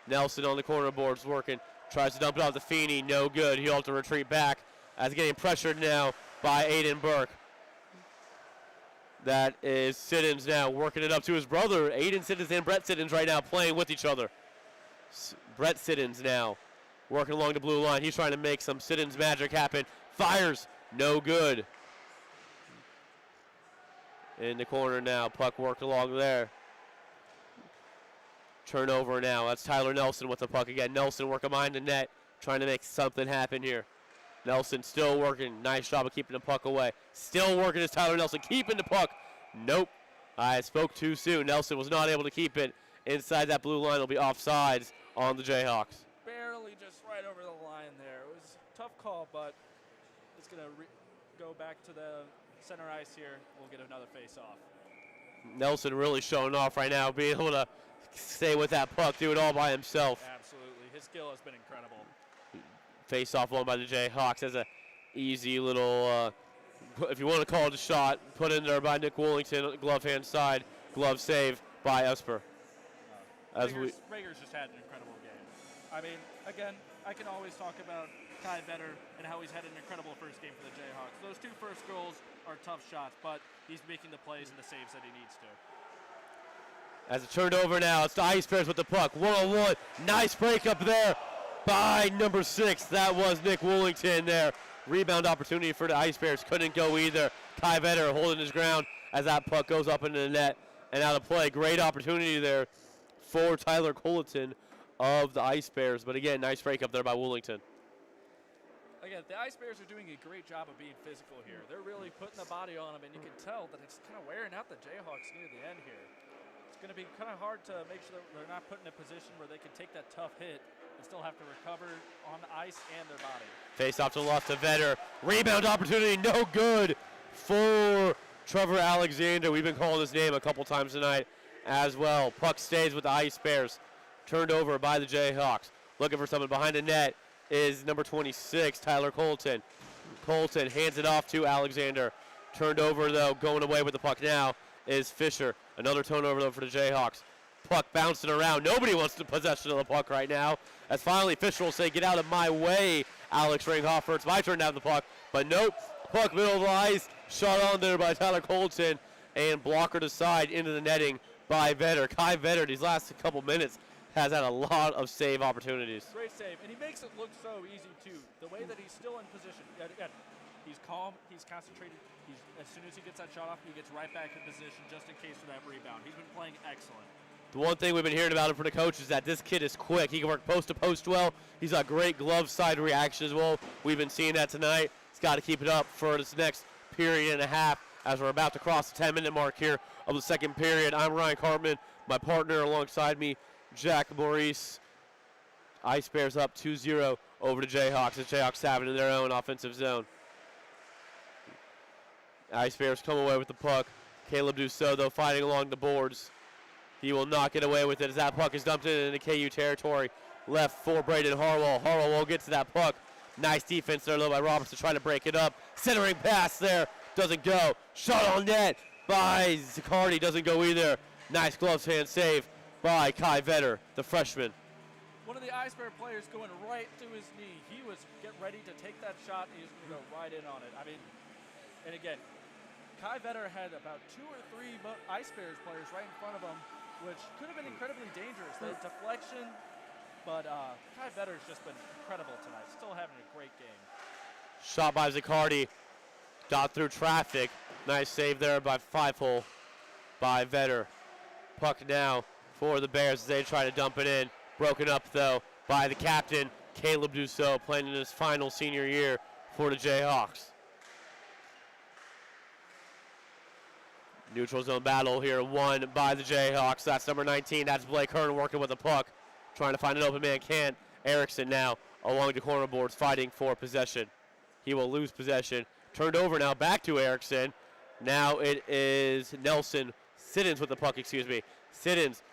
Nelson on the corner boards working. Tries to dump it off to Feeney. No good. He'll have to retreat back as getting pressured now by Aiden Burke. That is Siddons now working it up to his brother. Aiden Siddons and Brett Siddons right now playing with each other. Brett Siddons now working along the blue line. He's trying to make some Siddons magic happen. Fires. No good. In the corner now. Puck worked along there. Turnover now. That's Tyler Nelson with the puck again. Nelson working behind the net. Trying to make something happen here. Nelson still working. Nice job of keeping the puck away. Still working as Tyler Nelson keeping the puck. Nope. I spoke too soon. Nelson was not able to keep it inside that blue line. It'll be offsides on the Jayhawks. Barely just right over the line there. It was a tough call, but it's going to go back to the center ice here. We'll get another face-off. Nelson really showing off right now, being able to stay with that puck, do it all by himself. Absolutely. His skill has been incredible. Face-off won by the Jayhawks as a easy little, if you want to call it a shot, put in there by Nick Woolington, glove hand side, glove save by Esper. Rager's just had an incredible game. I mean, again, I can always talk about Kai Vetter and how he's had an incredible first game for the Jayhawks. Those two first goals are tough shots, but he's making the plays and the saves that he needs to. As it turned over now, it's the Ice Bears with the puck. 1-on-1, nice break up there by number 6. That was Nick Woolington there. Rebound opportunity for the Ice Bears. Couldn't go either. Kai Vetter holding his ground as that puck goes up into the net and out of play. Great opportunity there for Tyler Colleton of the Ice Bears. But again, nice break up there by Woolington. Again, the Ice Bears are doing a great job of being physical here. They're really putting the body on them, and you can tell that it's kind of wearing out the Jayhawks near the end here. It's going to be kind of hard to make sure that they're not put in a position where they can take that tough hit and still have to recover on the ice and their body. Face off to the left to Vetter. Rebound opportunity, no good for Trevor Alexander. We've been calling his name a couple times tonight as well. Puck stays with the Ice Bears. Turned over by the Jayhawks. Looking for someone behind the net is number 26, Tyler Colton. Colton hands it off to Alexander. Turned over, though, going away with the puck now is Fisher. Another turnover, though, for the Jayhawks. Puck bouncing around. Nobody wants the possession of the puck right now. As finally Fisher will say, get out of my way, Alex Ringhofer. It's my turn to have the puck. But nope, puck middle of the ice. Shot on there by Tyler Colton. And blocker to side into the netting by Vetter. Kai Vetter, these last couple minutes, has had a lot of save opportunities. Great save, and he makes it look so easy, too. The way that he's still in position. Again, he's calm, he's concentrated. As soon as he gets that shot off, he gets right back in position just in case for that rebound. He's been playing excellent. The one thing we've been hearing about him from the coach is that this kid is quick. He can work post to post well. He's got great glove side reaction as well. We've been seeing that tonight. He's got to keep it up for this next period and a half as we're about to cross the 10-minute mark here of the second period. I'm Ryan Cartman. My partner alongside me, Jack Maurice. Ice Bears up 2-0 over the Jayhawks. The Jayhawks have it in their own offensive zone. Ice Bears come away with the puck. Caleb Dussault, though, fighting along the boards. He will not get away with it as that puck is dumped into KU territory. Left for Braden Harwell. Harwell will get to that puck. Nice defense there, though, by Robertson, trying to break it up. Centering pass there, doesn't go. Shot on net by Zaccardi, doesn't go either. Nice gloves hand save by Kai Vetter, the freshman. One of the Ice Bear players going right through his knee. He was getting ready to take that shot, and he was going to go right in on it. I mean, and again, Kai Vetter had about 2 or 3 Ice Bears players right in front of him, which could have been incredibly dangerous. The deflection, but Kai Vetter's just been incredible tonight. Still having a great game. Shot by Zaccardi, got through traffic. Nice save there by 5-hole by Vetter. Puck now for the Bears as they try to dump it in. Broken up, though, by the captain, Caleb Dussault, playing in his final senior year for the Jayhawks. Neutral zone battle here, won by the Jayhawks. That's number 19. That's Blake Hearn working with the puck, trying to find an open man. Can't. Erickson now along the corner boards, fighting for possession. He will lose possession. Turned over now, back to Erickson. Now it is Siddons with the puck, Siddons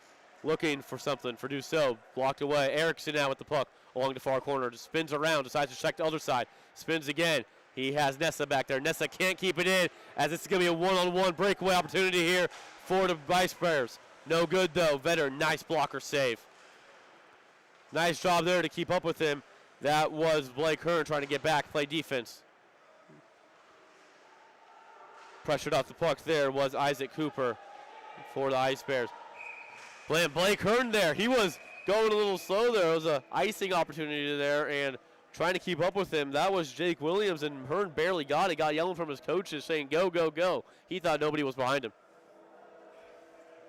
looking for something for Dussault. Blocked away. Erickson now with the puck along the far corner. Just spins around, decides to check the other side. Spins again. He has Nessa back there. Nessa can't keep it in as this is going to be a one-on-one breakaway opportunity here for the Ice Bears. No good, though. Vetter, nice blocker save. Nice job there to keep up with him. That was Blake Hearn trying to get back, play defense. Pressured off the puck there was Isaac Cooper for the Ice Bears. Blake Hearn there. He was going a little slow there. It was an icing opportunity there, and trying to keep up with him. That was Jake Williams, and Hearn barely got it. Got yelling from his coaches saying, go, go, go. He thought nobody was behind him.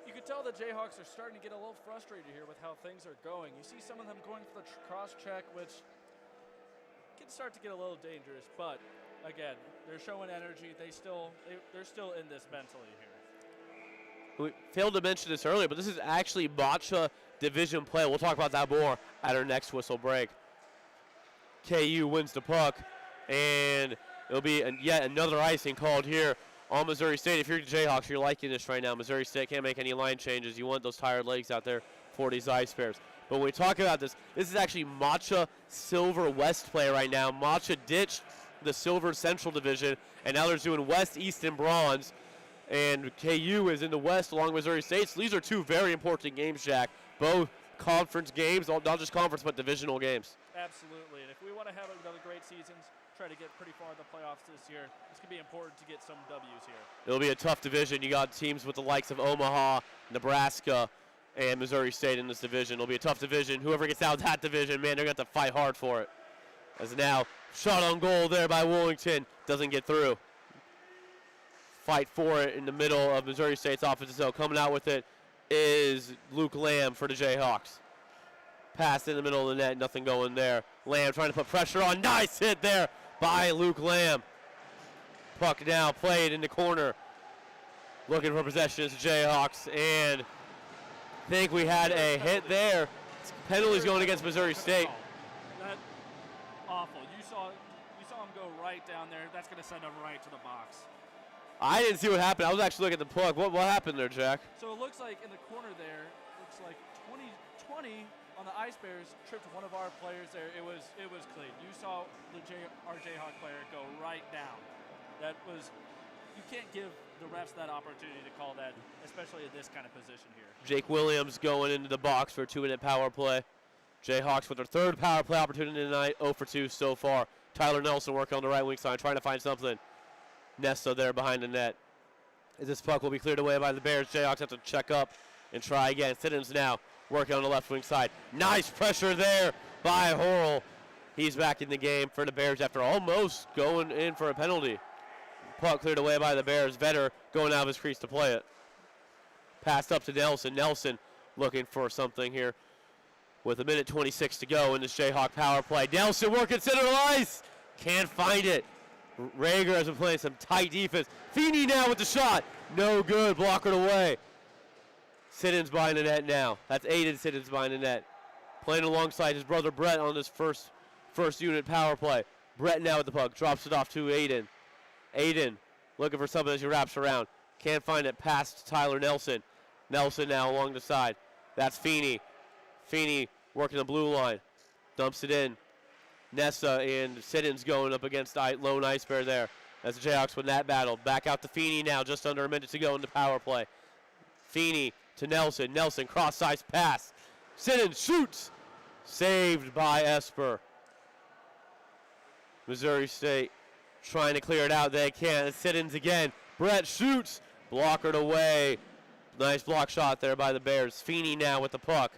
You could tell the Jayhawks are starting to get a little frustrated here with how things are going. You see some of them going for the cross check, which can start to get a little dangerous. But again, they're showing energy. They're still in this mentally here. We failed to mention this earlier, but this is actually Matcha Division play. We'll talk about that more at our next whistle break. KU wins the puck, and it'll be yet another icing called here on Missouri State. If you're the Jayhawks, you're liking this right now. Missouri State can't make any line changes. You want those tired legs out there for these Ice Bears. But when we talk about this is actually Matcha Silver West play right now. Matcha ditched the Silver Central Division, and now they're doing West, East, and Bronze. And KU is in the West along Missouri State. So these are 2 very important games, Jack. Both conference games, not just conference, but divisional games. Absolutely. And if we want to have another great season, try to get pretty far in the playoffs this year, it's going to be important to get some W's here. It'll be a tough division. You got teams with the likes of Omaha, Nebraska, and Missouri State in this division. It'll be a tough division. Whoever gets out of that division, man, they're going to have to fight hard for it. As now, shot on goal there by Wellington. Doesn't get through. Fight for it in the middle of Missouri State's offensive zone. Coming out with it is Luke Lamb for the Jayhawks. Pass in the middle of the net, nothing going there. Lamb trying to put pressure on. Nice hit there by Luke Lamb. Puck now played in the corner. Looking for possession as the Jayhawks, and I think we had a hit there. Penalties going against Missouri State. That awful. You saw him go right down there. That's going to send him right to the box. I didn't see what happened. I was actually looking at the puck. What happened there, Jack? So it looks like in the corner there, looks like 20 on the Ice Bears tripped one of our players there. It was clean. You saw our Jayhawk player go right down. You can't give the refs that opportunity to call that, especially in this kind of position here. Jake Williams going into the box for a 2-minute power play. Jayhawks with their 3rd power play opportunity tonight, 0 for 2 so far. Tyler Nelson working on the right wing side, trying to find something. Nesta there behind the net. As this puck will be cleared away by the Bears, Jayhawks have to check up and try again. Siddons now working on the left wing side. Nice pressure there by Horrell. He's back in the game for the Bears after almost going in for a penalty. Puck cleared away by the Bears. Vetter going out of his crease to play it. Passed up to Nelson. Nelson looking for something here with 1:26 to go in this Jayhawk power play. Nelson working center ice. Can't find it. Rager has been playing some tight defense. Feeney now with the shot. No good. Blockered away. Siddons behind the net now. That's Aiden Siddons behind the net. Playing alongside his brother Brett on this first unit power play. Brett now with the puck. Drops it off to Aiden. Aiden looking for something as he wraps around. Can't find it past Tyler Nelson. Nelson now along the side. That's Feeney. Feeney working the blue line. Dumps it in. Nessa and Siddons going up against Lone Ice Bear there. As the Jayhawks win that battle. Back out to Feeney now, just under a minute to go in the power play. Feeney to Nelson. Nelson cross-ice pass. Siddons shoots. Saved by Esper. Missouri State trying to clear it out. They can't. Siddons again. Brett shoots. Blockered away. Nice block shot there by the Bears. Feeney now with the puck.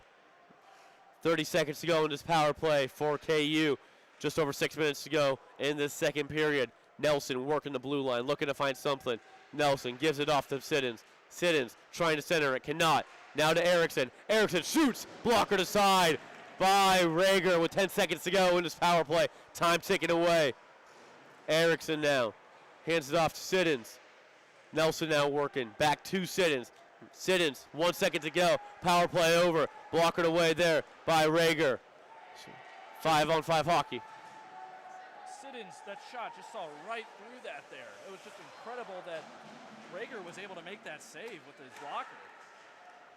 30 seconds to go in this power play for KU. Just over 6 minutes to go in this second period. Nelson working the blue line, looking to find something. Nelson gives it off to Siddons. Siddons trying to center it, cannot. Now to Erickson. Erickson shoots. Blockered aside by Rager with 10 seconds to go in this power play. Time ticking away. Erickson now hands it off to Siddons. Nelson now working. Back to Siddons. Siddons, 1 second to go. Power play over. Blockered away there by Rager. 5-on-5 hockey. Siddons, that shot just saw right through that there. It was just incredible that Rager was able to make that save with his blocker.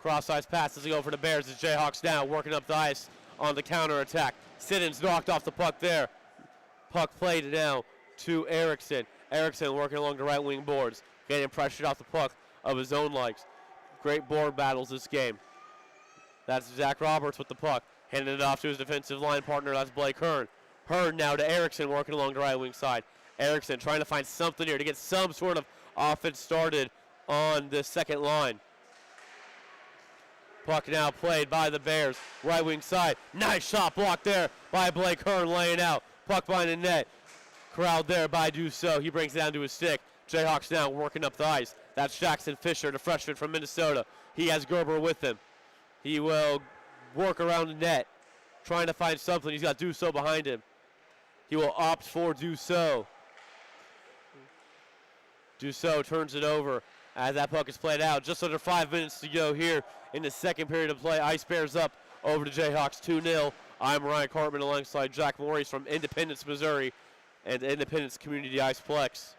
Cross-ice passes to go for the Bears. The Jayhawks now working up the ice on the counter-attack. Siddons knocked off the puck there. Puck played now to Erickson. Erickson working along the right wing boards. Getting pressured off the puck of his own legs. Great board battles this game. That's Zach Roberts with the puck. Handing it off to his defensive line partner. That's Blake Hearn. Hearn now to Erickson working along the right wing side. Erickson trying to find something here to get some sort of offense started on the second line. Puck now played by the Bears. Right wing side. Nice shot blocked there by Blake Hearn laying out. Puck behind the net. Corralled there by Dussault. He brings it down to his stick. Jayhawks now working up the ice. That's Jackson Fisher, the freshman from Minnesota. He has Gerber with him. He will work around the net, trying to find something. He's got Dussault behind him. He will opt for Dussault. Dussault turns it over as that puck is played out. Just under 5 minutes to go here in the second period of play. Ice Bears up over the Jayhawks 2-0. I'm Ryan Cartman alongside Jack Maurice from Independence, Missouri and Independence Community Iceplex.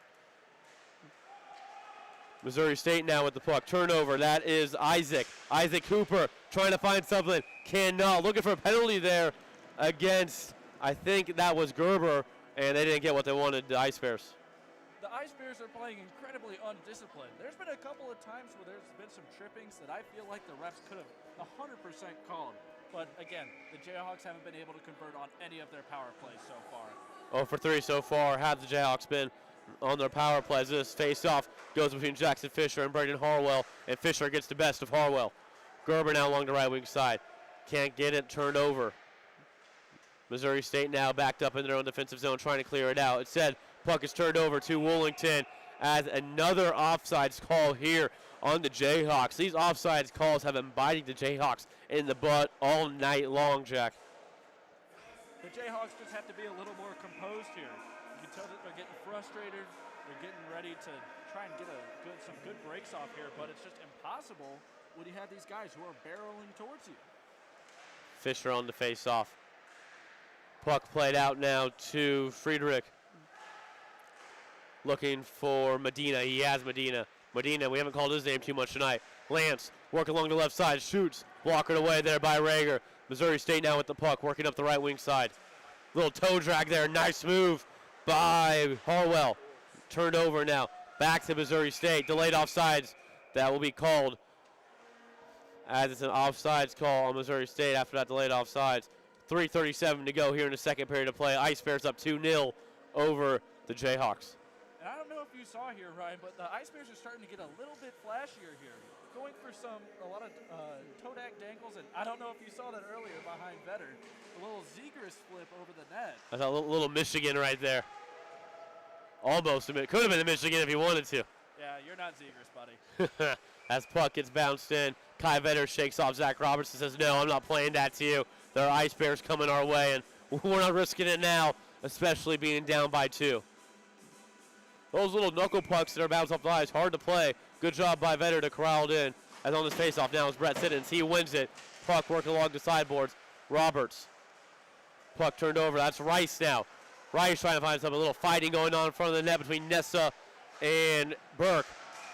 Missouri State now with the puck. Turnover. That is Isaac. Isaac Cooper trying to find something. Cannot. Looking for a penalty there against, I think that was Gerber, and they didn't get what they wanted, the Ice Bears. The Ice Bears are playing incredibly undisciplined. There's been a couple of times where there's been some trippings that I feel like the refs could have 100% called. But again, the Jayhawks haven't been able to convert on any of their power plays so far. 0 for 3 so far have the Jayhawks been on their power plays. This face-off goes between Jackson Fisher and Braden Harwell, and Fisher gets the best of Harwell. Gerber now along the right wing side. Can't get it turned over. Missouri State now backed up in their own defensive zone trying to clear it out. It said puck is turned over to Woolington as another offsides call here on the Jayhawks. These offsides calls have been biting the Jayhawks in the butt all night long, Jack. The Jayhawks just have to be a little more composed here. You can tell that they're getting frustrated. They're getting ready to try and get some good breaks off here, but it's just impossible when you have these guys who are barreling towards you. Fisher on the face-off. Puck played out now to Friedrich. Looking for Medina. He has Medina. Medina, we haven't called his name too much tonight. Lance, working along the left side, shoots. Blocked away there by Rager. Missouri State now with the puck, working up the right wing side. Little toe drag there. Nice move by Harwell. Turned over now. Back to Missouri State. Delayed offsides. That will be called as it's an offsides call on Missouri State after that delayed offsides. 3:37 to go here in the second period of play. Ice Bears up 2-0 over the Jayhawks. And I don't know if you saw here, Ryan, but the Ice Bears are starting to get a little bit flashier here. Going for a lot of toe-tag dangles, and I don't know if you saw that earlier behind Vetter. A little Zegers flip over the net. That's a little Michigan right there. Almost. It could have been the Michigan if he wanted to. Yeah, you're not Zegers, buddy. As puck gets bounced in, Kai Vetter shakes off Zach Roberts and says, no, I'm not playing that to you. There are Ice Bears coming our way, and we're not risking it now, especially being down by 2. Those little knuckle pucks that are bounced off the ice, hard to play. Good job by Vetter to corral it in. As on this faceoff now is Brett Siddons. He wins it. Puck working along the sideboards. Roberts. Puck turned over. That's Rice now. Rice trying to find something. A little fighting going on in front of the net between Nessa and Burke.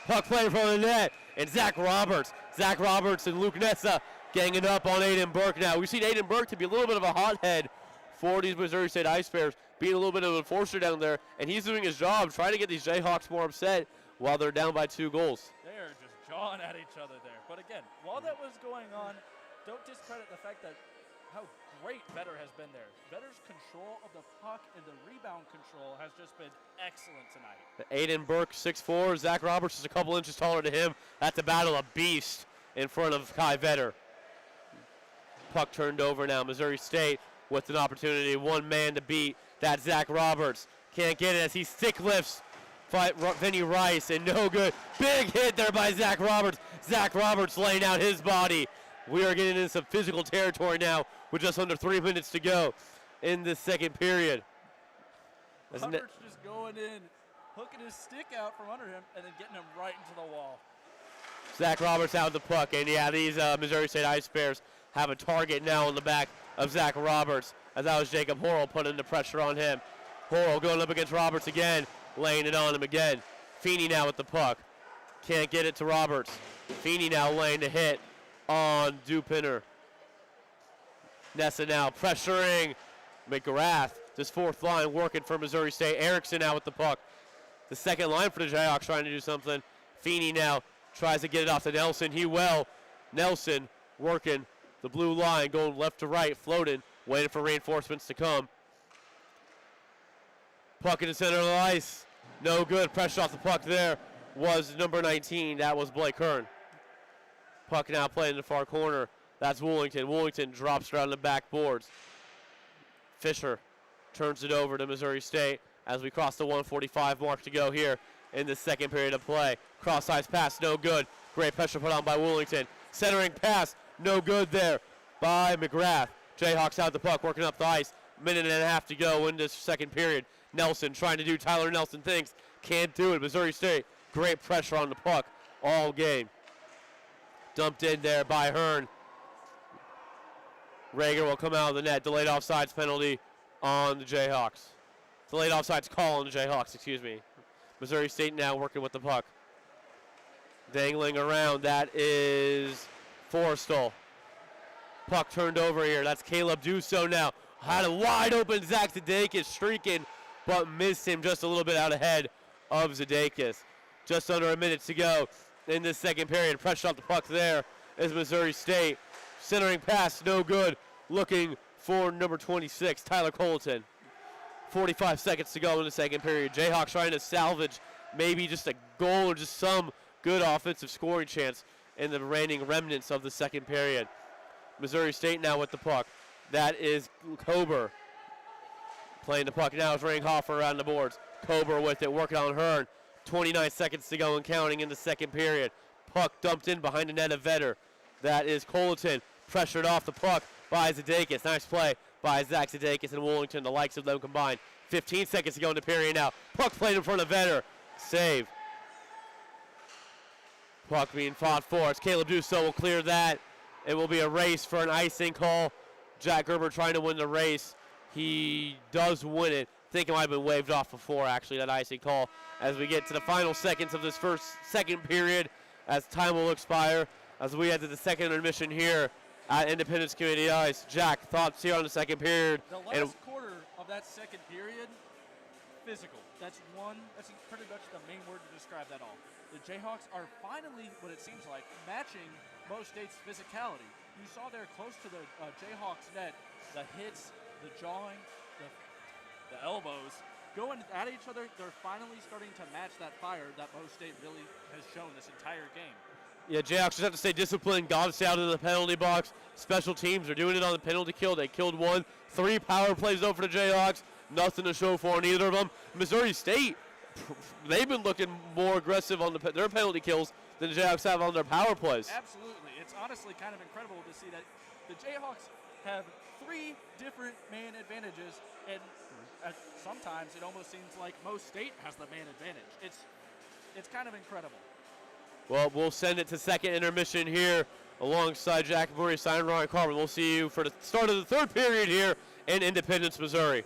Puck played in front of the net. And Zach Roberts. Zach Roberts and Luke Nessa ganging up on Aiden Burke now. We've seen Aiden Burke to be a little bit of a hothead for these Missouri State Ice Bears, being a little bit of an enforcer down there, and he's doing his job, trying to get these Jayhawks more upset while they're down by 2 goals. They are just jawing at each other there. But again, while that was going on, don't discredit the fact that how great Vetter has been there. Vetter's control of the puck and the rebound control has just been excellent tonight. Aiden Burke, 6'4". Zach Roberts is a couple inches taller than him. That's a battle of beast in front of Kai Vetter. Puck turned over now. Missouri State with an opportunity, one man to beat. That's Zach Roberts. Can't get it as he stick lifts Vinny Rice, and no good. Big hit there by Zach Roberts. Zach Roberts laying out his body. We are getting into some physical territory now with just under 3 minutes to go in this second period. Roberts just going in, hooking his stick out from under him, and then getting him right into the wall. Zach Roberts out with the puck, and yeah, these Missouri State Ice Bears have a target now on the back of Zach Roberts, as that was Jacob Horrell putting the pressure on him. Horrell going up against Roberts again, laying it on him again. Feeney now with the puck. Can't get it to Roberts. Feeney now laying the hit on Dupinner. Nessa now pressuring McGrath. This fourth line working for Missouri State. Erickson now with the puck. The second line for the Jayhawks trying to do something. Feeney now tries to get it off to Nelson. He will. Nelson working the blue line, going left to right, floating, waiting for reinforcements to come. Puck in the center of the ice. No good. Pressure off the puck there was number 19. That was Blake Hearn. Puck now playing in the far corner. That's Woolington. Woolington drops around the backboards. Fisher turns it over to Missouri State as we cross the 1:45 mark to go here in the second period of play. Cross-ice pass, no good. Great pressure put on by Woolington. Centering pass, no good there by McGrath. Jayhawks out the puck, working up the ice. Minute and a half to go in this second period. Nelson trying to do Tyler Nelson things. Can't do it. Missouri State, great pressure on the puck all game. Dumped in there by Hearn. Rager will come out of the net. Delayed offsides penalty on the Jayhawks. Delayed offsides call on the Jayhawks, excuse me. Missouri State now working with the puck. Dangling around, that is Forrestal. Puck turned over here. That's Caleb Dusso now. Had a wide open Zach Zadakis streaking, but missed him just a little bit out ahead of Zadakis. Just under a minute to go in this second period. Pressure off the puck there is Missouri State. Centering pass, no good. Looking for number 26, Tyler Colleton. 45 seconds to go in the second period. Jayhawks trying to salvage maybe just a goal or just some good offensive scoring chance in the remaining remnants of the second period. Missouri State now with the puck. That is Kober. Playing the puck now is Ringhofer around the boards. Kober with it, working on Hearn. 29 seconds to go and counting in the second period. Puck dumped in behind the net of Vetter. That is Colleton, pressured off the puck by Zadakis. Nice play by Zach Zadakis and Woolington, the likes of them combined. 15 seconds to go in the period now. Puck played in front of Vetter. Save. Puck being fought for. It's Caleb Dusso will clear that. It will be a race for an icing call. Jack Gerber trying to win the race. He does win it. I think it might have been waved off before, actually, that icing call. As we get to the final seconds of this second period, as time will expire, as we head to the second intermission here at Independence Community Ice. Jack, thoughts here on the second period? The last quarter of that second period, physical. That's pretty much the main word to describe that all. The Jayhawks are finally, what it seems like, matching Mo State's physicality. You saw there close to the Jayhawks net, the hits, the jawing, the elbows, going at each other. They're finally starting to match that fire that Mo State really has shown this entire game. Yeah, Jayhawks just have to stay disciplined. Got to stay out of the penalty box. Special teams are doing it on the penalty kill. They killed one. 3 power plays though for the Jayhawks. Nothing to show for on either of them. Missouri State, they've been looking more aggressive on their penalty kills than the Jayhawks have on their power plays. Absolutely. It's honestly kind of incredible to see that the Jayhawks have 3 different man advantages, and sometimes it almost seems like Mo State has the man advantage. It's kind of incredible. Well, we'll send it to second intermission here alongside Jack Murray, Simon Ryan Carver. We'll see you for the start of the third period here in Independence, Missouri.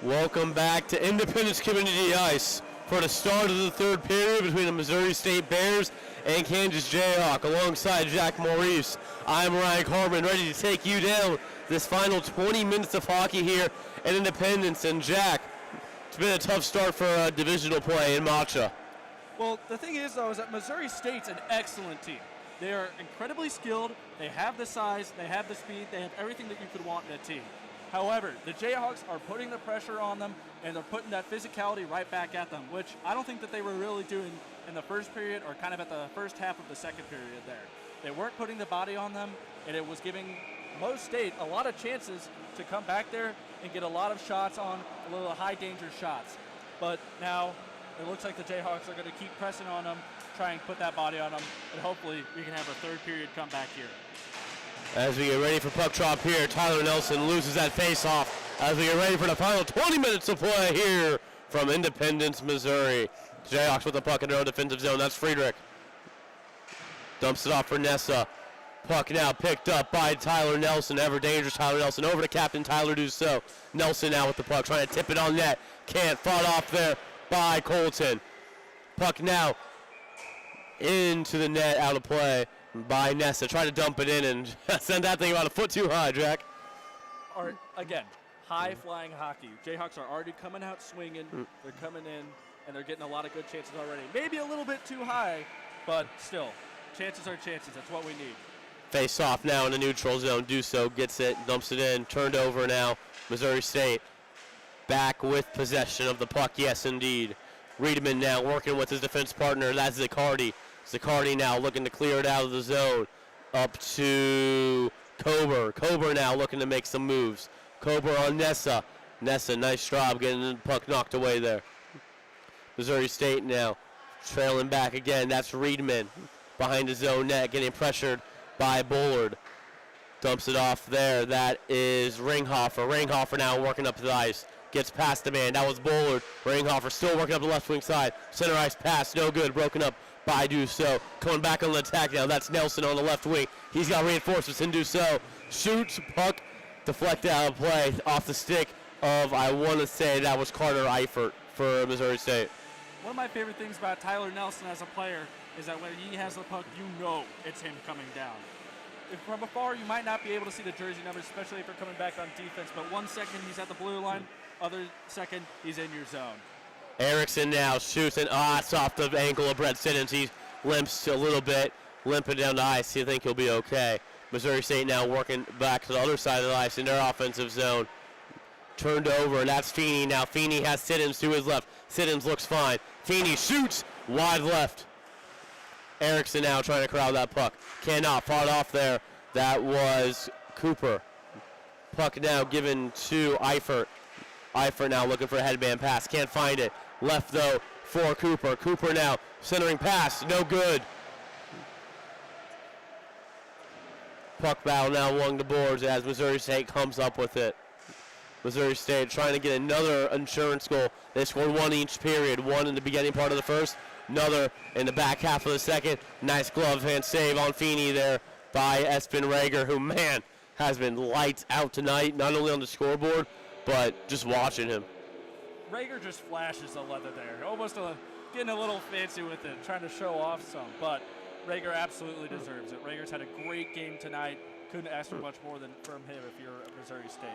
Welcome back to Independence Community Ice for the start of the third period between the Missouri State Bears and Kansas Jayhawk. Alongside Jack Maurice, I'm Ryan Carmen, ready to take you down this final 20 minutes of hockey here at Independence. And Jack, it's been a tough start for divisional play in Matcha. Well, the thing is, though, is that Missouri State's an excellent team. They are incredibly skilled. They have the size, they have the speed, they have everything that you could want in a team. However, the Jayhawks are putting the pressure on them, and they're putting that physicality right back at them, which I don't think that they were really doing in the first period or kind of at the first half of the second period there. They weren't putting the body on them, and it was giving Mo State a lot of chances to come back there and get a lot of shots on, a little high-danger shots. But now it looks like the Jayhawks are going to keep pressing on them, try and put that body on them, and hopefully we can have a third period come back here. As we get ready for puck drop here, Tyler Nelson loses that face-off as we get ready for the final 20 minutes of play here from Independence, Missouri. Jayhawks with the puck in their own defensive zone. That's Friedrich. Dumps it off for Nessa. Puck now picked up by Tyler Nelson, ever dangerous Tyler Nelson. Over to Captain Tyler Dussault. Nelson now with the puck, trying to tip it on net. Can't, fought off there by Colton. Puck now into the net, out of play by Nessa. Trying to dump it in and send that thing about a foot too high, Jack. Again, high-flying hockey. Jayhawks are already coming out swinging. They're coming in, and they're getting a lot of good chances already. Maybe a little bit too high, but still, chances are chances. That's what we need. Face off now in the neutral zone. Dussault gets it, dumps it in, turned over now. Missouri State back with possession of the puck, yes indeed. Riedman now working with his defense partner, that's Zaccardi. Zaccardi now looking to clear it out of the zone. Up to Kober. Kober now looking to make some moves. Kober on Nessa. Nessa, nice job getting the puck knocked away there. Missouri State now trailing back again. That's Riedman behind his own net, getting pressured by Bullard. Dumps it off there. That is Ringhofer. Ringhofer now working up to the ice. Gets past the man. That was Bullard. Ringhofer still working up the left wing side. Center ice pass, no good. Broken up by Dussault. Coming back on the attack now. That's Nelson on the left wing. He's got reinforcements in Dussault. Shoots, puck, deflected out of play off the stick of, I want to say that was Carter Eifert for Missouri State. One of my favorite things about Tyler Nelson as a player is that when he has the puck, you know it's him coming down. If from afar, you might not be able to see the jersey numbers, especially if you're coming back on defense, but 1 second he's at the blue line, other second he's in your zone. Erickson now shoots and it's off the ankle of Brett Siddons. He limps a little bit, limping down the ice. You think he'll be okay. Missouri State now working back to the other side of the ice in their offensive zone. Turned over, and that's Feeney. Now Feeney has Siddons to his left. Siddons looks fine. Feeney shoots wide left. Erickson now trying to corral that puck. Cannot, fought off there. That was Cooper. Puck now given to Eifert. Eifert now looking for a headband pass. Can't find it. Left though for Cooper. Cooper now centering pass. No good. Puck battle now along the boards as Missouri State comes up with it. Missouri State trying to get another insurance goal. They scored one each period. One in the beginning part of the first, another in the back half of the second. Nice glove hand save on Feeney there by Espen Rager, who, man, has been lights out tonight, not only on the scoreboard, but just watching him. Rager just flashes the leather there, almost getting a little fancy with it, trying to show off some, but Rager absolutely deserves it. Rager's had a great game tonight. Couldn't ask for much more than from him if you're at Missouri State.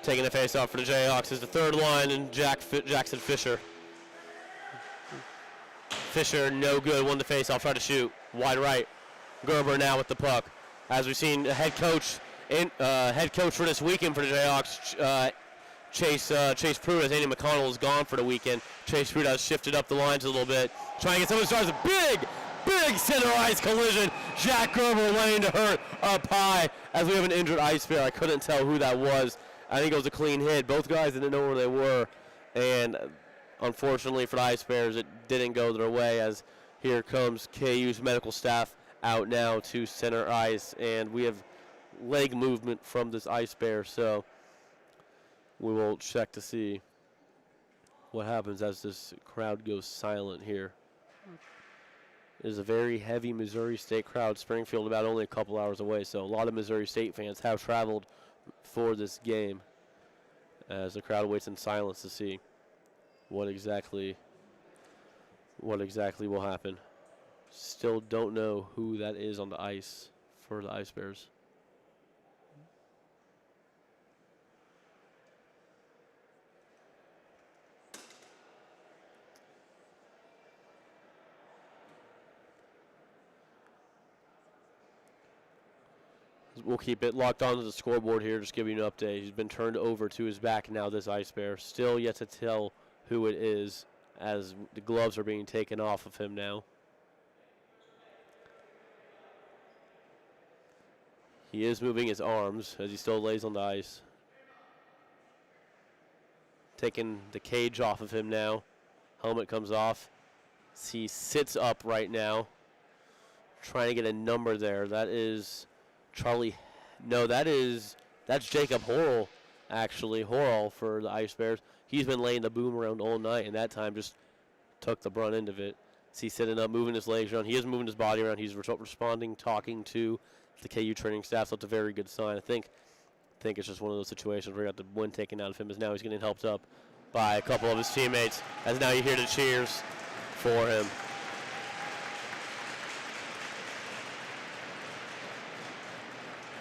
Taking the face off for the Jayhawks is the third line, and Jackson Fisher. Fisher, no good, won the face off, tried to shoot, wide right. Gerber now with the puck. As we've seen, the head coach for this weekend for the Jayhawks, Chase Pruitt, Andy McConnell is gone for the weekend. Chase Pruitt has shifted up the lines a little bit, trying to get some of the stars. A big center ice collision. Jack Gerber laying to hurt up high as we have an injured ice bear. I couldn't tell who that was. I think it was a clean hit. Both guys didn't know where they were, and unfortunately for the Ice Bears, it didn't go their way, as here comes KU's medical staff out now to center ice, and we have leg movement from this Ice Bear, so we will check to see what happens as this crowd goes silent here. It is a very heavy Missouri State crowd. Springfield about only a couple hours away, so a lot of Missouri State fans have traveled for this game. as the crowd waits in silence to see what exactly will happen. Still don't know who that is on the ice for the Ice Bears. We'll keep it locked onto the scoreboard here, just giving you an update. He's been turned over to his back now, this Ice Bear. Still yet to tell who it is as the gloves are being taken off of him now. He is moving his arms as he still lays on the ice. Taking the cage off of him now. Helmet comes off. He sits up right now, trying to get a number there. That is Charlie. No, that's Jacob Horrell, actually. Horrell for the Ice Bears. He's been laying the boom around all night, and that time just took the brunt end of it. He's sitting up, moving his legs around. He is moving his body around. He's responding, talking to the KU training staff, so it's a very good sign. I think it's just one of those situations where he got the wind taken out of him, as now he's getting helped up by a couple of his teammates, as now you hear the cheers for him.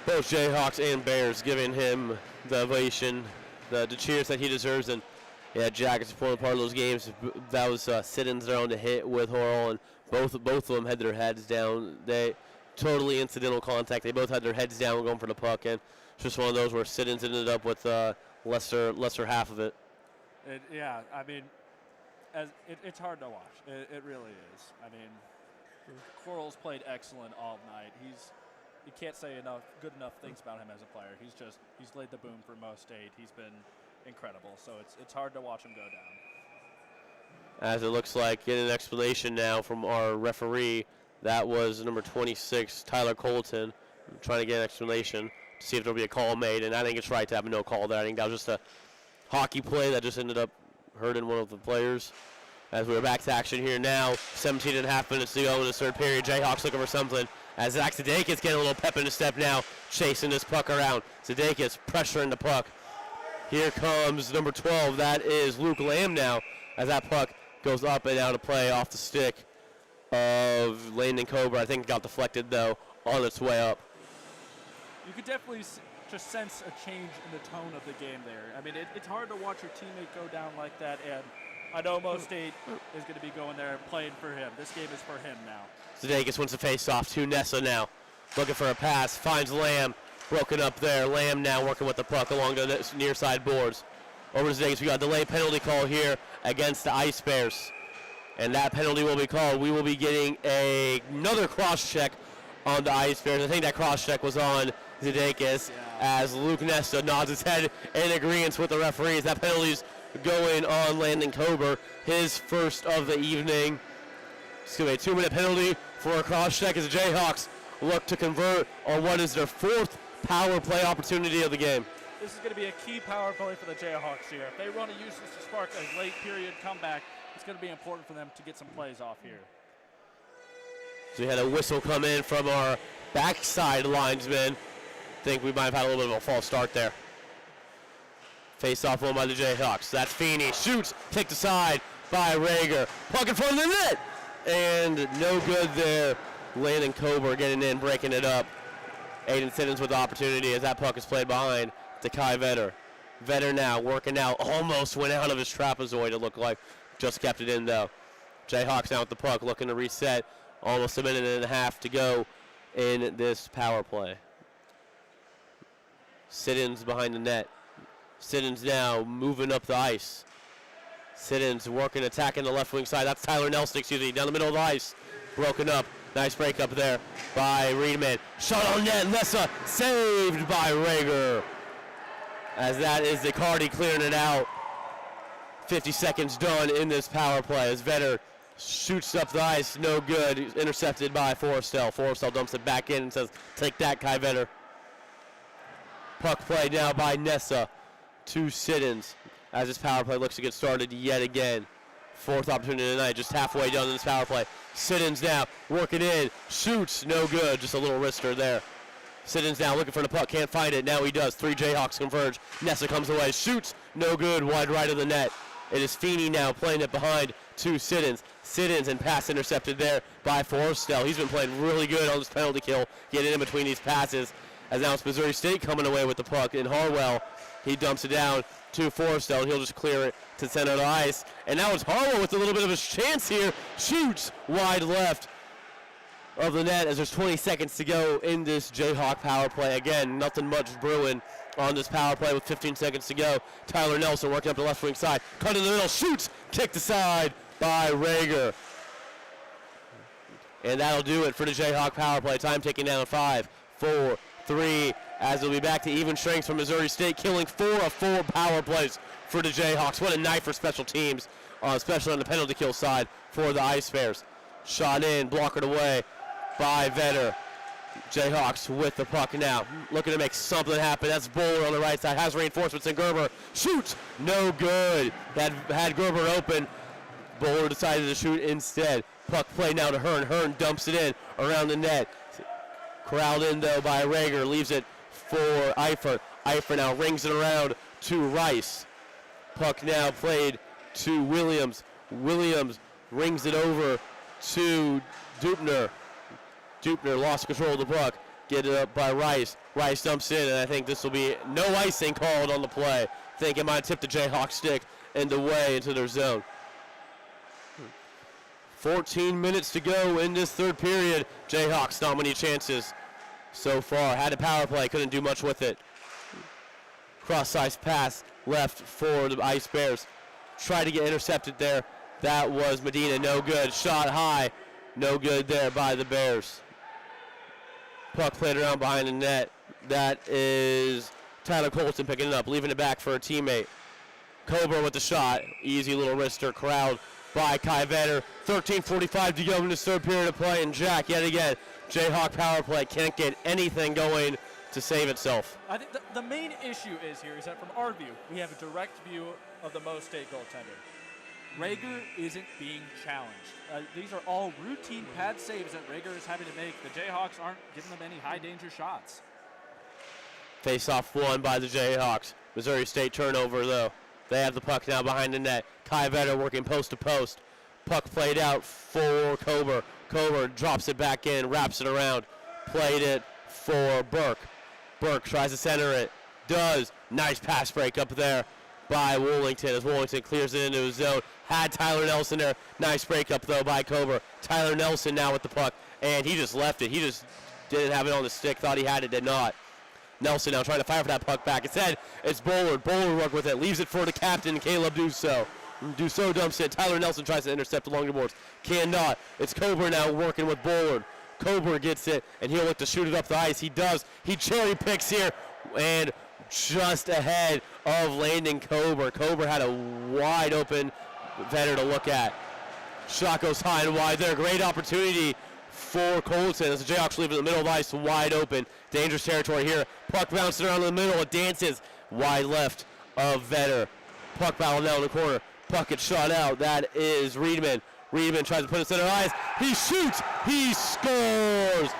Both Jayhawks and Bears giving him the ovation, the cheers that he deserves. And yeah, Jack is part of those games. That was sit-ins there on the hit with Horrell, and both of them had their heads down. They totally incidental contact. They both had their heads down going for the puck, and it's just one of those where sit-ins ended up with lesser half of it. Yeah, I mean, it's hard to watch. It really is. I mean, Coral's played excellent all night. You can't say good enough things about him as a player. He's laid the boom for most state. He's been incredible. So it's hard to watch him go down. As it looks like, getting an explanation now from our referee. That was number 26, Tyler Colton, trying to get an explanation to see if there'll be a call made. And I think it's right to have no call there. I think that was just a hockey play that just ended up hurting one of the players. As we're back to action here now, 17 and a half minutes to go in the third period. Jayhawks looking for something. As Zach Zadakis getting a little pep in his step now, chasing this puck around. Zadakis pressuring the puck. Here comes number 12. That is Luke Lamb now, as that puck goes up and out of play off the stick of Landon Cobra. I think it got deflected, though, on its way up. You could definitely just sense a change in the tone of the game there. I mean, it's hard to watch your teammate go down like that, and I know Mo State is going to be going there and playing for him. This game is for him now. Zadakis wins the face-off to Nessa now. Looking for a pass, finds Lamb. Broken up there. Lamb now working with the puck along the near side boards. Over to Zadakis. We got a delayed penalty call here against the Ice Bears. And that penalty will be called. We will be getting another cross-check on the Ice Bears. I think that cross-check was on Zadakis, as Luke Nesta nods his head in agreement with the referees. That penalty's going on Landon Kober, his first of the evening. It's going to be a 2-minute penalty for a cross-check as the Jayhawks look to convert on what is their fourth power play opportunity of the game. This is going to be a key power play for the Jayhawks here. If they want to use this to spark a late period comeback, it's going to be important for them to get some plays off here. So we had a whistle come in from our backside linesman. I think we might have had a little bit of a false start there. Face-off won by the Jayhawks. That's Feeney. Shoots. Kicked aside by Rager. Puck in front of the net. And no good there. Landon Kober getting in, breaking it up. Aiden Siddons with the opportunity as that puck is played behind to Kai Vetter. Vetter now working out. Almost went out of his trapezoid, it looked like. Just kept it in, though. Jayhawks now with the puck, looking to reset. Almost a minute and a half to go in this power play. Siddons behind the net. Siddons now moving up the ice. Siddons working, attacking the left wing side. That's Tyler Nelson, down the middle of the ice. Broken up. Nice break up there by Reedman. Shot on net. Nessa saved by Rager. As that is Zicardi clearing it out. 50 seconds done in this power play as Vetter shoots up the ice. No good. He's intercepted by Forrestal. Forrestal dumps it back in and says, take that, Kai Vetter. Puck play now by Nessa to Siddons as this power play looks to get started yet again. Fourth opportunity tonight, just halfway done in this power play. Siddons now working in, shoots, no good, just a little wrister there Siddons down, looking for the puck, can't find it. Now he does. 3 Jayhawks converge. Nessa comes away, shoots, no good, wide right of the net. It is Feeney now playing it behind to Siddons. Siddons and pass intercepted there by Forrestel. He's been playing really good on this penalty kill, getting in between these passes. As now it's Missouri State coming away with the puck. In Harwell, he dumps it down to Forrestel, and he'll just clear it to center of the ice. And now it's Harwell with a little bit of a chance here. Shoots wide left of the net as there's 20 seconds to go in this Jayhawk power play. Again, nothing much brewing on this power play with 15 seconds to go. Tyler Nelson working up the left wing side. Cut in the middle, shoots, kicked aside by Rager. And that'll do it for the Jayhawk power play. Time ticking down 5, 4, 3, as we'll be back to even strength from Missouri State, killing 4 of 4 power plays for the Jayhawks. What a night for special teams, especially on the penalty kill side for the Ice Bears. Shot in, blockered away by Vetter. Jayhawks with the puck now, looking to make something happen. That's Bowler on the right side, has reinforcements, and Gerber shoots, no good. Had Gerber open, Bowler decided to shoot instead. Puck play now to Hearn. Hearn dumps it in around the net. Corralled in though by Rager, leaves it for Eifert. Eifert now rings it around to Rice. Puck now played to Williams. Williams rings it over to Dupner. Dupner lost control of the puck. Get it up by Rice. Rice dumps in, and I think this will be no icing called on the play. I think it might tip the Jayhawk stick and away into their zone. 14 minutes to go in this third period. Jayhawks not many chances so far. Had a power play, couldn't do much with it. Cross-ice pass left for the Ice Bears. Tried to get intercepted there. That was Medina, no good. Shot high, no good there by the Bears. Puck played around behind the net. That is Tyler Colton picking it up, leaving it back for a teammate. Coburn with the shot. Easy little wrister, corralled by Kai Vetter. 13:45 to go in this third period of play, and Jack, yet again, Jayhawk power play can't get anything going to save itself. I think the main issue is that from our view, we have a direct view of the Mo State goaltender. Rager isn't being challenged. These are all routine pad saves that Rager is having to make. The Jayhawks aren't giving them any high-danger shots. Face-off won by the Jayhawks. Missouri State turnover, though. They have the puck now behind the net. Kai Vetter working post-to-post. Puck played out for Coburn. Coburn drops it back in, wraps it around. Played it for Burke. Burke tries to center it. Does. Nice pass break up there by Wollington as Wollington clears it into his zone. Had Tyler Nelson there. Nice break up, though, by Coburn. Tyler Nelson now with the puck, and he just left it. He just didn't have it on the stick. Thought he had it, did not. Nelson now trying to fire for that puck back. Instead, it's Bowler. Bowler work with it. Leaves it for the captain, Caleb Dussault. Dussault dumps it. Tyler Nelson tries to intercept along the boards. Cannot. It's Coburn now working with Bowler. Coburn gets it, and he'll look to shoot it up the ice. He does. He cherry picks here, and just ahead of landing Coburn. Coburn had a wide open Vetter to look at. Shot goes high and wide there. Great opportunity for Colton as the Jayhawks leave it in the middle of the ice, wide open. Dangerous territory here. Puck bouncing around in the middle. It dances wide left of Vetter. Puck battle down the corner. Puck gets shot out. That is Reedman. Reedman tries to put it center ice. He shoots. He scores.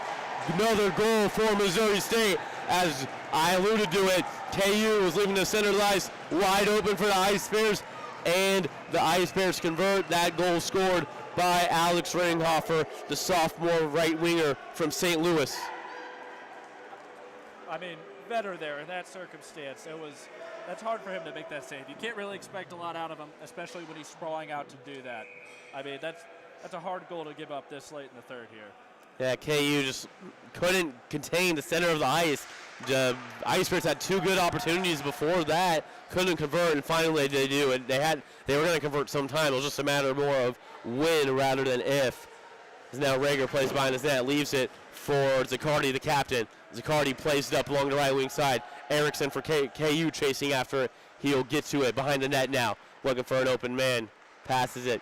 Another goal for Missouri State. As I alluded to it, KU was leaving the center of the ice wide open for the Ice Bears, and the Ice Bears convert. That goal scored by Alex Ringhofer, the sophomore right winger from St. Louis. I mean, Vetter there in that circumstance, that's hard for him to make that save. You can't really expect a lot out of him, especially when he's sprawling out to do that. I mean, that's a hard goal to give up this late in the third here. Yeah, KU just couldn't contain the center of the ice. The Ice Bears had 2 good opportunities before that, couldn't convert, and finally they do. And they were going to convert sometime. It was just a matter more of when rather than if. As now Rager plays behind his net, leaves it for Zaccardi, the captain. Zaccardi plays it up along the right wing side. Erickson for KU chasing after it. He'll get to it behind the net now, looking for an open man. Passes it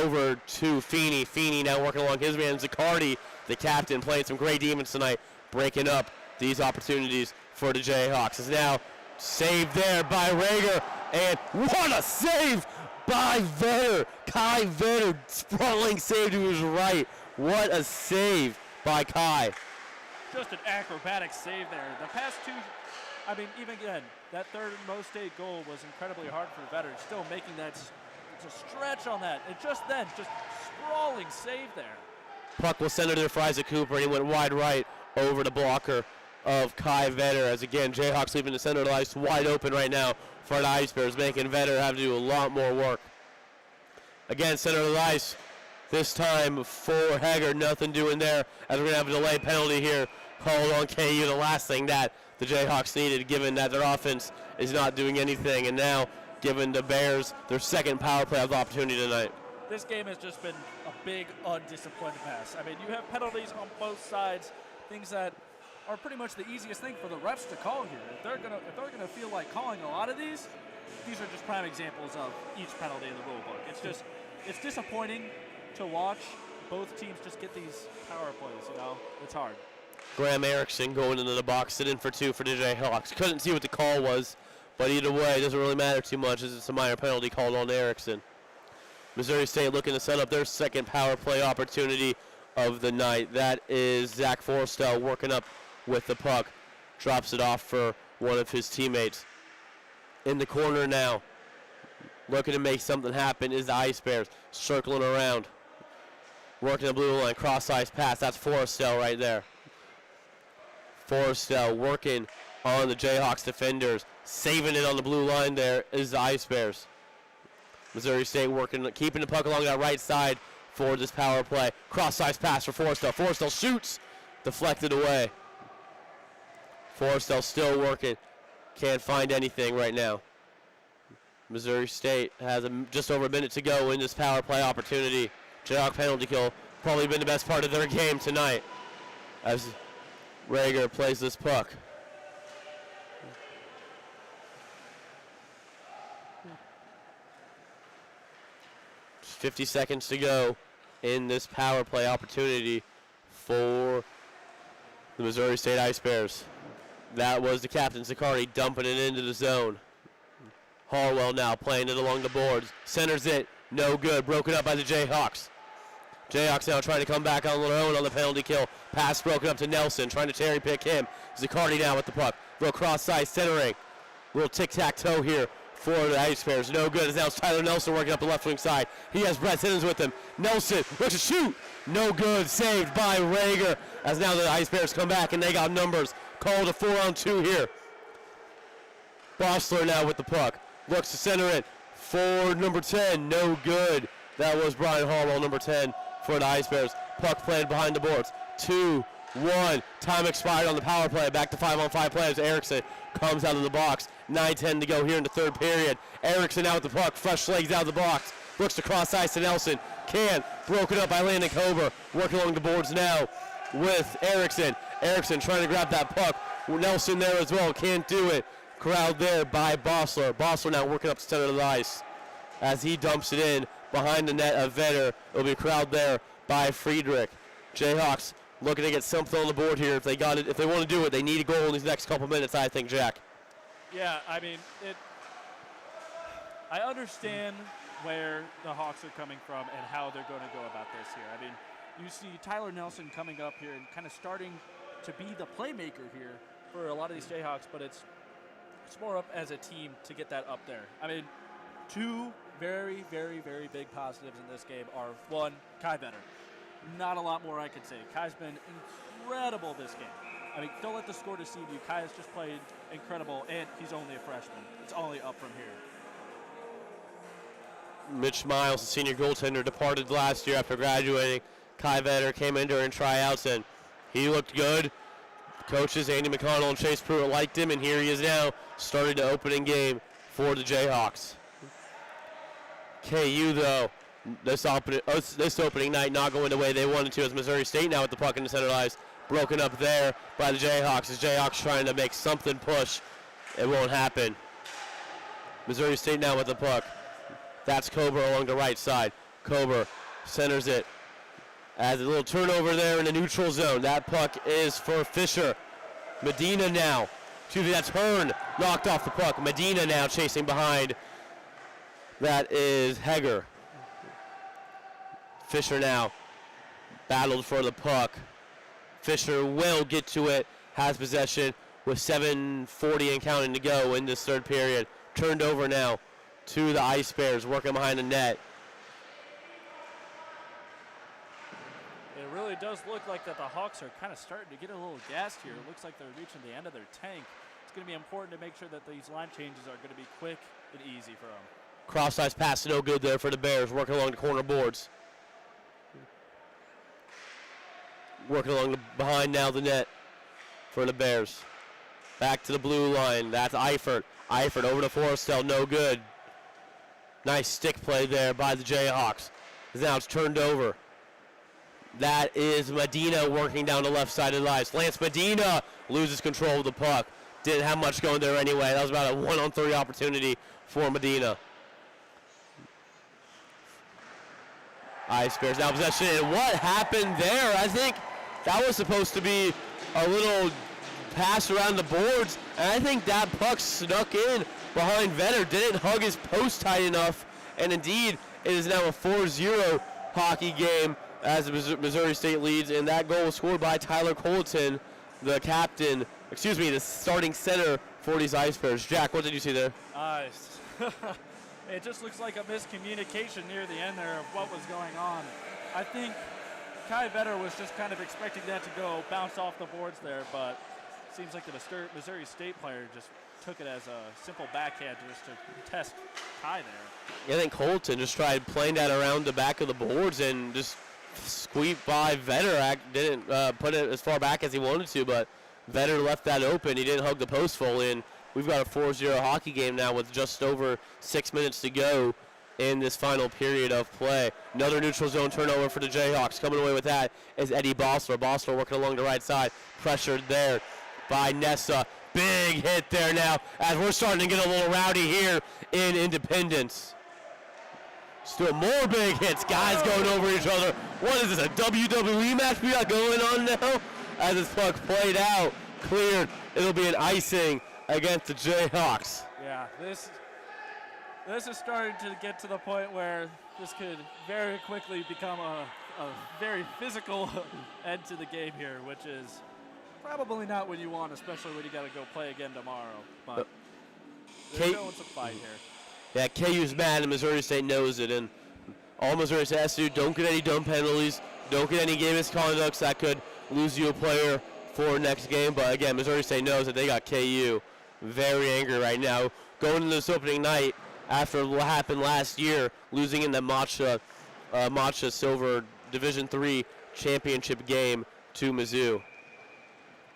over to Feeney. Feeney now working along his man. Zaccardi, the captain, playing some great demons tonight, breaking up these opportunities for the Jayhawks. Is now saved there by Rager, and what a save by Vetter. Kai Vetter, sprawling save to his right. What a save by Kai. just an acrobatic save there. The past two, I mean, even again, that third Mo State goal was incredibly hard for Vetter. Still making that, it's a stretch on that. And just then, just sprawling save there. Puck was centered there for Isaac Cooper, and he went wide right over the blocker of Kai Vetter. As again, Jayhawks leaving the center of the ice wide open right now for the Ice Bears, making Vetter have to do a lot more work. Again, center of the ice. This time for Hager, nothing doing there, as we're going to have a delay penalty here called on KU. The last thing that the Jayhawks needed, given that their offense is not doing anything, and now giving the Bears their second power play of the opportunity tonight. This game has just been a big, undisciplined mess. I mean, you have penalties on both sides, things that are pretty much the easiest thing for the refs to call here. If they're gonna feel like calling a lot of these are just prime examples of each penalty in the rule book. It's disappointing to watch both teams just get these power plays, you know? It's hard. Graham Erickson going into the box, sit in for two for the Jayhawks. Couldn't see what the call was, but either way, it doesn't really matter too much as it's a minor penalty called on Erickson. Missouri State looking to set up their second power play opportunity of the night. That is Zach Forrestel working up with the puck. Drops it off for one of his teammates. In the corner now, looking to make something happen is the Ice Bears. Circling around. Working the blue line, cross-ice pass. That's Forrestel right there. Forrestel working on the Jayhawks defenders. Saving it on the blue line there is the Ice Bears. Missouri State working, keeping the puck along that right side for this power play. Cross-ice pass for Forrestel. Forrestel shoots. Deflected away. Forrestel still working. Can't find anything right now. Missouri State has just over a minute to go in this power play opportunity. Jayhawk penalty kill. Probably been the best part of their game tonight as Rager plays this puck. Just 50 seconds to go in this power play opportunity for the Missouri State Ice Bears. That was the captain, Zaccardi, dumping it into the zone. Harwell now playing it along the boards. Centers it. No good. Broken up by the Jayhawks. Jayhawks now trying to come back on their own on the penalty kill. Pass broken up to Nelson, trying to cherry pick him. Zaccardi now with the puck. Little cross side centering. Little tic-tac-toe here for the Ice Bears. No good. As now it's Tyler Nelson working up the left wing side. He has Brett Simmons with him. Nelson looks to shoot. No good. Saved by Rager. As now the Ice Bears come back and they got numbers. Called a 4-on-2 here. Bossler now with the puck. Looks to center it for number 10. No good. That was Brian Harwell, number 10 for the Ice Bears. Puck played behind the boards. 2-1. Time expired on the power play. Back to 5-on-5 players. Erickson comes out of the box. 9:10 to go here in the third period. Erickson out with the puck. Fresh legs out of the box. Looks to cross ice to Nelson. Can't. Broken up by Landon Kober. Working along the boards now with Erickson. Erickson trying to grab that puck. Nelson there as well. Can't do it. Crowd there by Bossler. Bossler now working up the center of the ice as he dumps it in behind the net of Vetter. It'll be a crowd there by Friedrich. Jayhawks looking to get something on the board here. If they got it, if they want to do it, they need a goal in these next couple minutes, I think, Jack. Yeah, I mean, I understand where the Hawks are coming from and how they're going to go about this here. I mean, you see Tyler Nelson coming up here and kind of starting to be the playmaker here for a lot of these Jayhawks, but it's more up as a team to get that up there. I mean, two very, very, very big positives in this game are, one, Kai Vetter. Not a lot more I could say. Kai's been incredible this game. I mean, don't let the score deceive you. Kai has just played incredible, and he's only a freshman. It's only up from here. Mitch Miles, the senior goaltender, departed last year after graduating. Kai Vetter came in during tryouts, and he looked good. Coaches Andy McConnell and Chase Pruitt liked him, and here he is now, starting the opening game for the Jayhawks. KU, though, this opening night not going the way they wanted to, as Missouri State now with the puck in the center ice. Broken up there by the Jayhawks, as Jayhawks trying to make something push. It won't happen. Missouri State now with the puck. That's Kober along the right side. Kober centers it. As a little turnover there in the neutral zone. That puck is for Fisher. Medina now. Excuse me, that's Hearn. Knocked off the puck. Medina now chasing behind. That is Heger. Fisher now battled for the puck. Fisher will get to it, has possession with 7:40 and counting to go in this third period. Turned over now to the Ice Bears, working behind the net. It really does look like that the Hawks are kind of starting to get a little gassed here. It looks like they're reaching the end of their tank. It's going to be important to make sure that these line changes are going to be quick and easy for them. Cross-ice pass, no good there for the Bears, working along the corner boards. Working along the behind now the net for the Bears. Back to the blue line. That's Eifert. Eifert over to Forrestel, no good. Nice stick play there by the Jayhawks. Now it's turned over. That is Medina working down the left side of the ice. Lance Medina loses control of the puck. Didn't have much going there anyway. That was about a 1-on-3 opportunity for Medina. Ice Bears now possession. And what happened there? I think that was supposed to be a little pass around the boards. And I think that puck snuck in behind Vetter. Didn't hug his post tight enough. And indeed, it is now a 4-0 hockey game as the Missouri State leads. And that goal was scored by Tyler Colton, the captain, the starting center for these Ice Bears. Jack, what did you see there? It just looks like a miscommunication near the end there of what was going on. I think Kai Vetter was just kind of expecting that to go bounce off the boards there, but it seems like the Missouri State player just took it as a simple backhand just to test Kai there. I think Colton just tried playing that around the back of the boards and just squeaked by Vetter. Didn't put it as far back as he wanted to, but Vetter left that open. He didn't hug the post fully, and we've got a 4-0 hockey game now with just over 6 minutes to go in this final period of play. Another neutral zone turnover for the Jayhawks. Coming away with that is Eddie Bossler. Bossler working along the right side. Pressured there by Nessa. Big hit there now as we're starting to get a little rowdy here in Independence. Still more big hits. Guys going over each other. What is this, a WWE match we got going on now? As this puck played out, cleared. It'll be an icing against the Jayhawks. Yeah, this is starting to get to the point where this could very quickly become a very physical end to the game here, which is probably not what you want, especially when you got to go play again tomorrow. But there's going to fight here. Yeah, KU's mad, and Missouri State knows it. And all Missouri State has to do, don't get any dumb penalties, don't get any game misconducts that could lose you a player for next game. But again, Missouri State knows that they got KU very angry right now. Going into this opening night after what happened last year, losing in the Matcha Silver Division III championship game to Mizzou.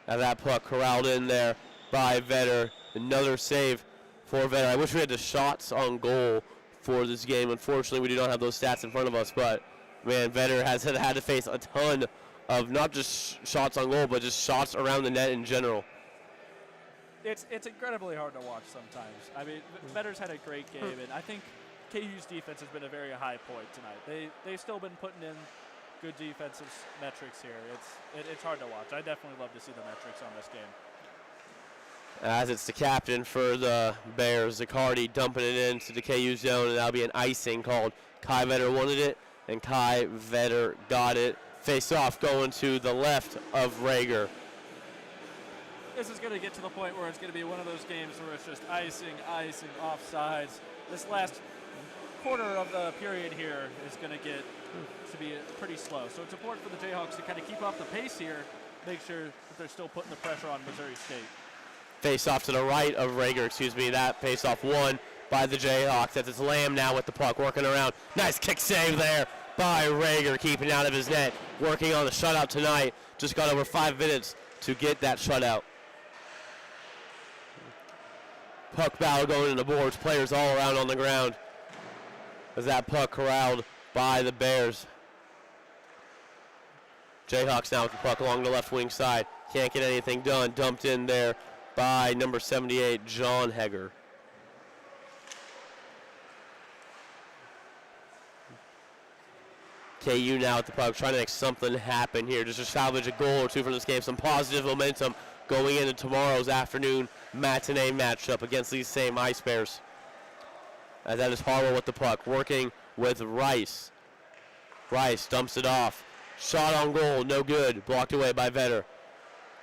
Now that puck corralled in there by Vetter. Another save for Vetter. I wish we had the shots on goal for this game. Unfortunately, we do not have those stats in front of us. But, man, Vetter has had to face a ton of not just shots on goal, but just shots around the net in general. It's incredibly hard to watch sometimes. I mean, Vetter's had a great game, and I think KU's defense has been a very high point tonight. They've still been putting in good defensive metrics here. It's hard to watch. I definitely love to see the metrics on this game. As it's the captain for the Bears, Zaccardi dumping it into the KU zone, and that'll be an icing called. Kai Vetter wanted it, and Kai Vetter got it. Face off going to the left of Rager. This is going to get to the point where it's going to be one of those games where it's just icing, offsides. This last quarter of the period here is going to get to be pretty slow. So it's important for the Jayhawks to kind of keep up the pace here, make sure that they're still putting the pressure on Missouri State. Face off to the right of Rager, that face off won by the Jayhawks. That's it's Lamb now with the puck, working around. Nice kick save there by Rager, keeping out of his net, working on the shutout tonight. Just got over 5 minutes to get that shutout. Puck battle going into the boards, players all around on the ground as that puck corralled by the Bears. Jayhawks now with the puck along the left wing side. Can't get anything done. Dumped in there by number 78, John Hegger. KU now at the puck, trying to make something happen here, just to salvage a goal or two from this game. Some positive momentum going into tomorrow's afternoon matinee matchup against these same Ice Bears. As that is Harwell with the puck, working with Rice. Rice dumps it off Shot on goal, no good. Blocked away by Vetter.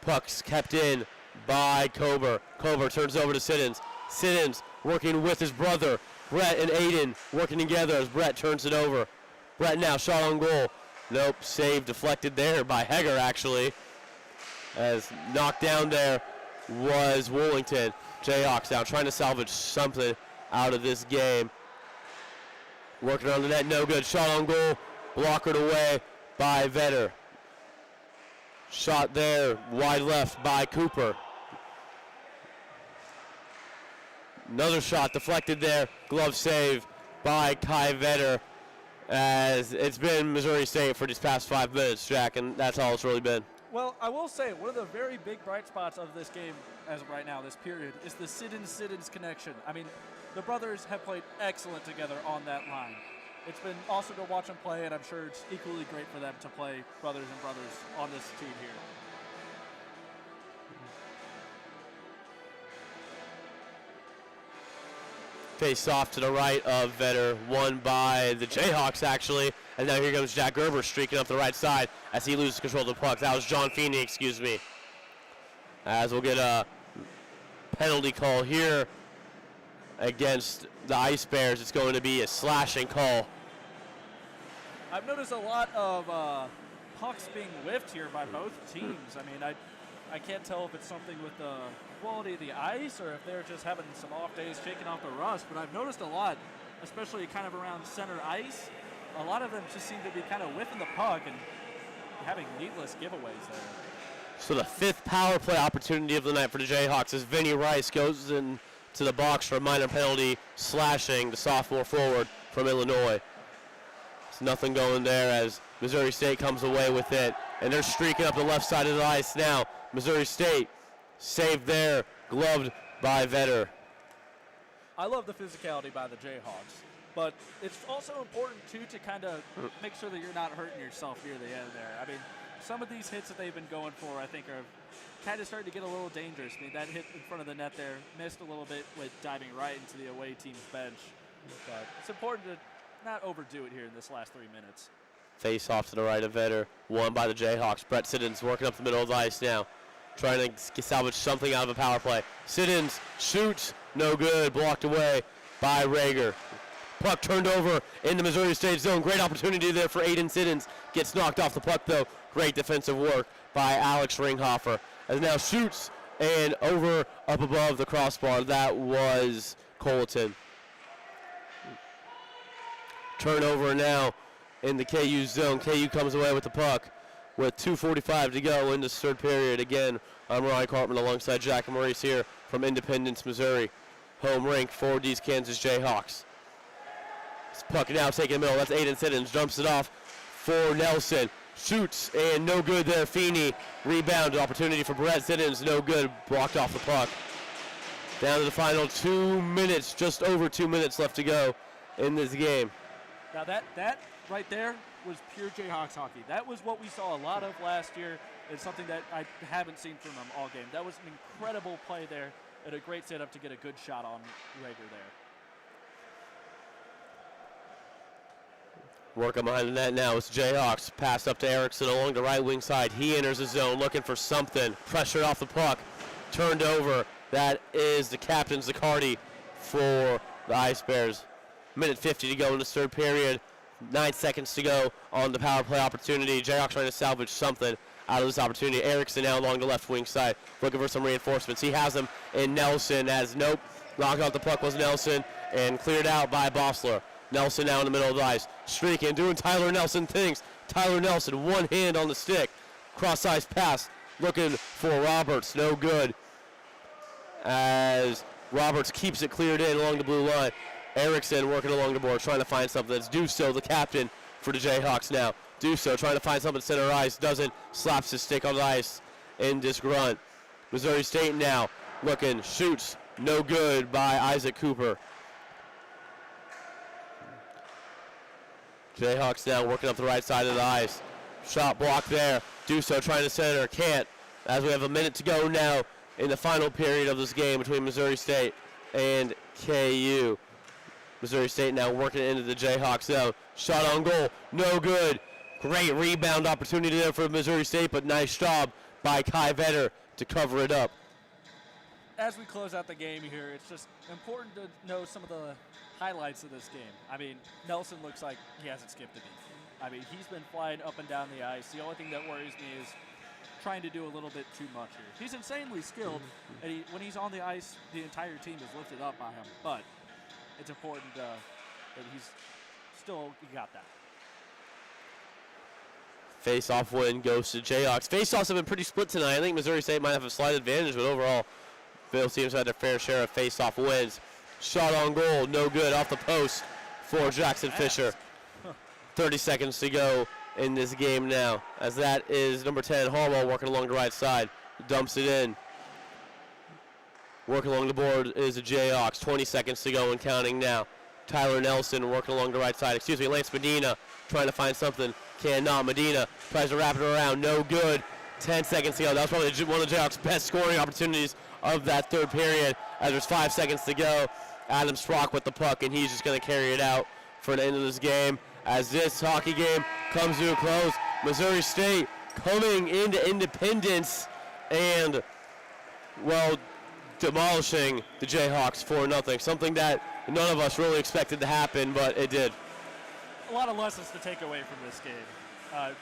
Puck's kept in by Kober. Kober turns over to Siddons. Siddons working with his brother. Brett and Aiden working together as Brett turns it over. Brett now, shot on goal. Nope, save deflected there by Heger, actually. As knocked down there was Woolington. Jayhawks now trying to salvage something out of this game. Working on the net, no good. Shot on goal, blockered away by Vetter. Shot there, wide left by Cooper. Another shot deflected there, glove save by Kai Vetter. As it's been Missouri State for these past 5 minutes, Jack, and that's all it's really been. Well, I will say, one of the very big bright spots of this game, as of right now, this period, is the Siddons connection. I mean, the brothers have played excellent together on that line. It's been awesome to watch them play, and I'm sure it's equally great for them to play brothers and brothers on this team here. Face off to the right of Vetter, won by the Jayhawks, actually. And now here comes Jack Gerber streaking up the right side as he loses control of the puck. That was John Feeney, excuse me. As we'll get a penalty call here against the Ice Bears. It's going to be a slashing call. I've noticed a lot of pucks being whiffed here by both teams. I mean, I can't tell if it's something with the quality of the ice or if they're just having some off days shaking off the rust, but I've noticed a lot, especially kind of around center ice, a lot of them just seem to be kind of whiffing the puck and having needless giveaways there. So the 5th power play opportunity of the night for the Jayhawks as Vinny Rice goes into the box for a minor penalty, slashing the sophomore forward from Illinois. It's nothing going there as Missouri State comes away with it, and they're streaking up the left side of the ice now. Missouri State saved there, gloved by Vetter. I love the physicality by the Jayhawks, but it's also important, too, to kind of make sure that you're not hurting yourself near the end there. I mean, some of these hits that they've been going for, I think, are kind of starting to get a little dangerous. I mean, that hit in front of the net there missed a little bit with diving right into the away team's bench. But it's important to not overdo it here in this last 3 minutes. Face off to the right of Vetter, won by the Jayhawks. Brett Siddons working up the middle of the ice now, trying to salvage something out of a power play. Siddons shoots, no good, blocked away by Rager. Puck turned over in the Missouri State zone. Great opportunity there for Aiden Siddons. Gets knocked off the puck though. Great defensive work by Alex Ringhofer. As now shoots and over up above the crossbar. That was Colleton. Turnover now in the KU zone. KU comes away with the puck with 2:45 to go in this third period. Again, I'm Ryan Cartman alongside Jack and Maurice here from Independence, Missouri. Home rink for these Kansas Jayhawks. This puck now taking the middle. That's Aiden Siddons. Dumps it off for Nelson. Shoots and no good there. Feeney rebound. Opportunity for Brett Siddons. No good. Blocked off the puck. Down to the final 2 minutes. Just over 2 minutes left to go in this game. Now that right there was pure Jayhawks hockey. That was what we saw a lot of last year. It's something that I haven't seen from them all game. That was an incredible play there and a great setup to get a good shot on Rager there. Working behind the net now is Jayhawks. Pass up to Erickson along the right wing side. He enters the zone looking for something. Pressured off the puck. Turned over. That is the captain, Zaccardi, for the Ice Bears. Minute 50 to go in the third period. 9 seconds to go on the power play opportunity. Jayhawks trying to salvage something out of this opportunity. Erickson now along the left wing side looking for some reinforcements. He has them in Nelson as nope. Knocked out the puck was Nelson and cleared out by Bossler. Nelson now in the middle of the ice. Streaking, doing Tyler Nelson things. Tyler Nelson, one hand on the stick. Cross ice pass, looking for Roberts. No good. As Roberts keeps it cleared in along the blue line. Erickson working along the board, trying to find something. It's Dusso, the captain for the Jayhawks now. Dusso trying to find something center ice. Doesn't. Slaps his stick on the ice in disgrunt. Missouri State now looking. Shoots. No good by Isaac Cooper. Jayhawks now working up the right side of the ice. Shot blocked there. Dusso trying to center. Can't. As we have a minute to go now in the final period of this game between Missouri State and KU. Missouri State now working into the Jayhawks zone. Shot on goal. No good. Great rebound opportunity there for Missouri State, but nice job by Kai Vetter to cover it up. As we close out the game here, it's just important to know some of the highlights of this game. I mean, Nelson looks like he hasn't skipped a beat. I mean, he's been flying up and down the ice. The only thing that worries me is trying to do a little bit too much here. He's insanely skilled, and when he's on the ice, the entire team is lifted up by him. But it's important that he's still got that. Face-off win goes to Jayhawks. Face-offs have been pretty split tonight. I think Missouri State might have a slight advantage, but overall, both teams had their fair share of face-off wins. Shot on goal, no good, off the post for Jackson Fisher. 30 seconds to go in this game now, as that is number 10, Harwell, working along the right side. Dumps it in. Working along the board is the Jayhawks. 20 seconds to go and counting now. Tyler Nelson working along the right side. Excuse me, Lance Medina trying to find something. Cannot. Medina tries to wrap it around. No good. 10 seconds to go. That was probably one of the Jayhawks' best scoring opportunities of that third period. As there's 5 seconds to go, Adam Sprock with the puck, and he's just going to carry it out for the end of this game. As this hockey game comes to a close, Missouri State coming into Independence and, well, demolishing the Jayhawks 4-0. Something that none of us really expected to happen, but it did. A lot of lessons to take away from this game.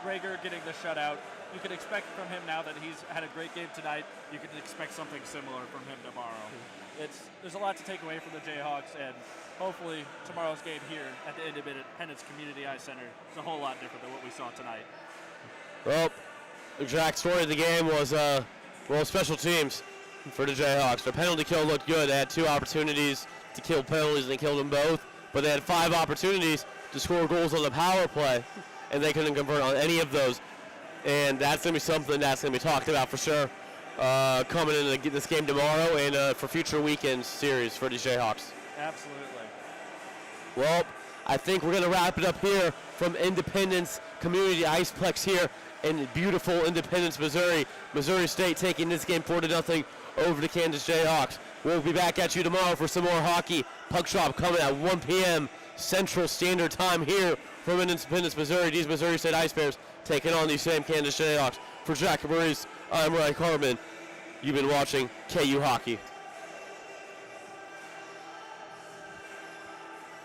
Rager getting the shutout. You can expect from him now that he's had a great game tonight. You can expect something similar from him tomorrow. There's a lot to take away from the Jayhawks, and hopefully tomorrow's game here at the Independence Community Ice Center is a whole lot different than what we saw tonight. Well, the exact story of the game was, special teams for the Jayhawks. Their penalty kill looked good. They had 2 opportunities to kill penalties, and they killed them both. But they had 5 opportunities to score goals on the power play, and they couldn't convert on any of those. And that's going to be something that's going to be talked about for sure coming into this game tomorrow and for future weekend series for the Jayhawks. Absolutely. Well, I think we're going to wrap it up here from Independence Community Iceplex here in beautiful Independence, Missouri. Missouri State taking this game 4-0 over the Kansas Jayhawks. We'll be back at you tomorrow for some more hockey. Puck drop coming at 1 p.m. Central Standard Time here from Independence, Missouri. These Missouri State Ice Bears taking on these same Kansas Jayhawks. For Jack Maurice, I'm Ryan Carmen. You've been watching KU Hockey.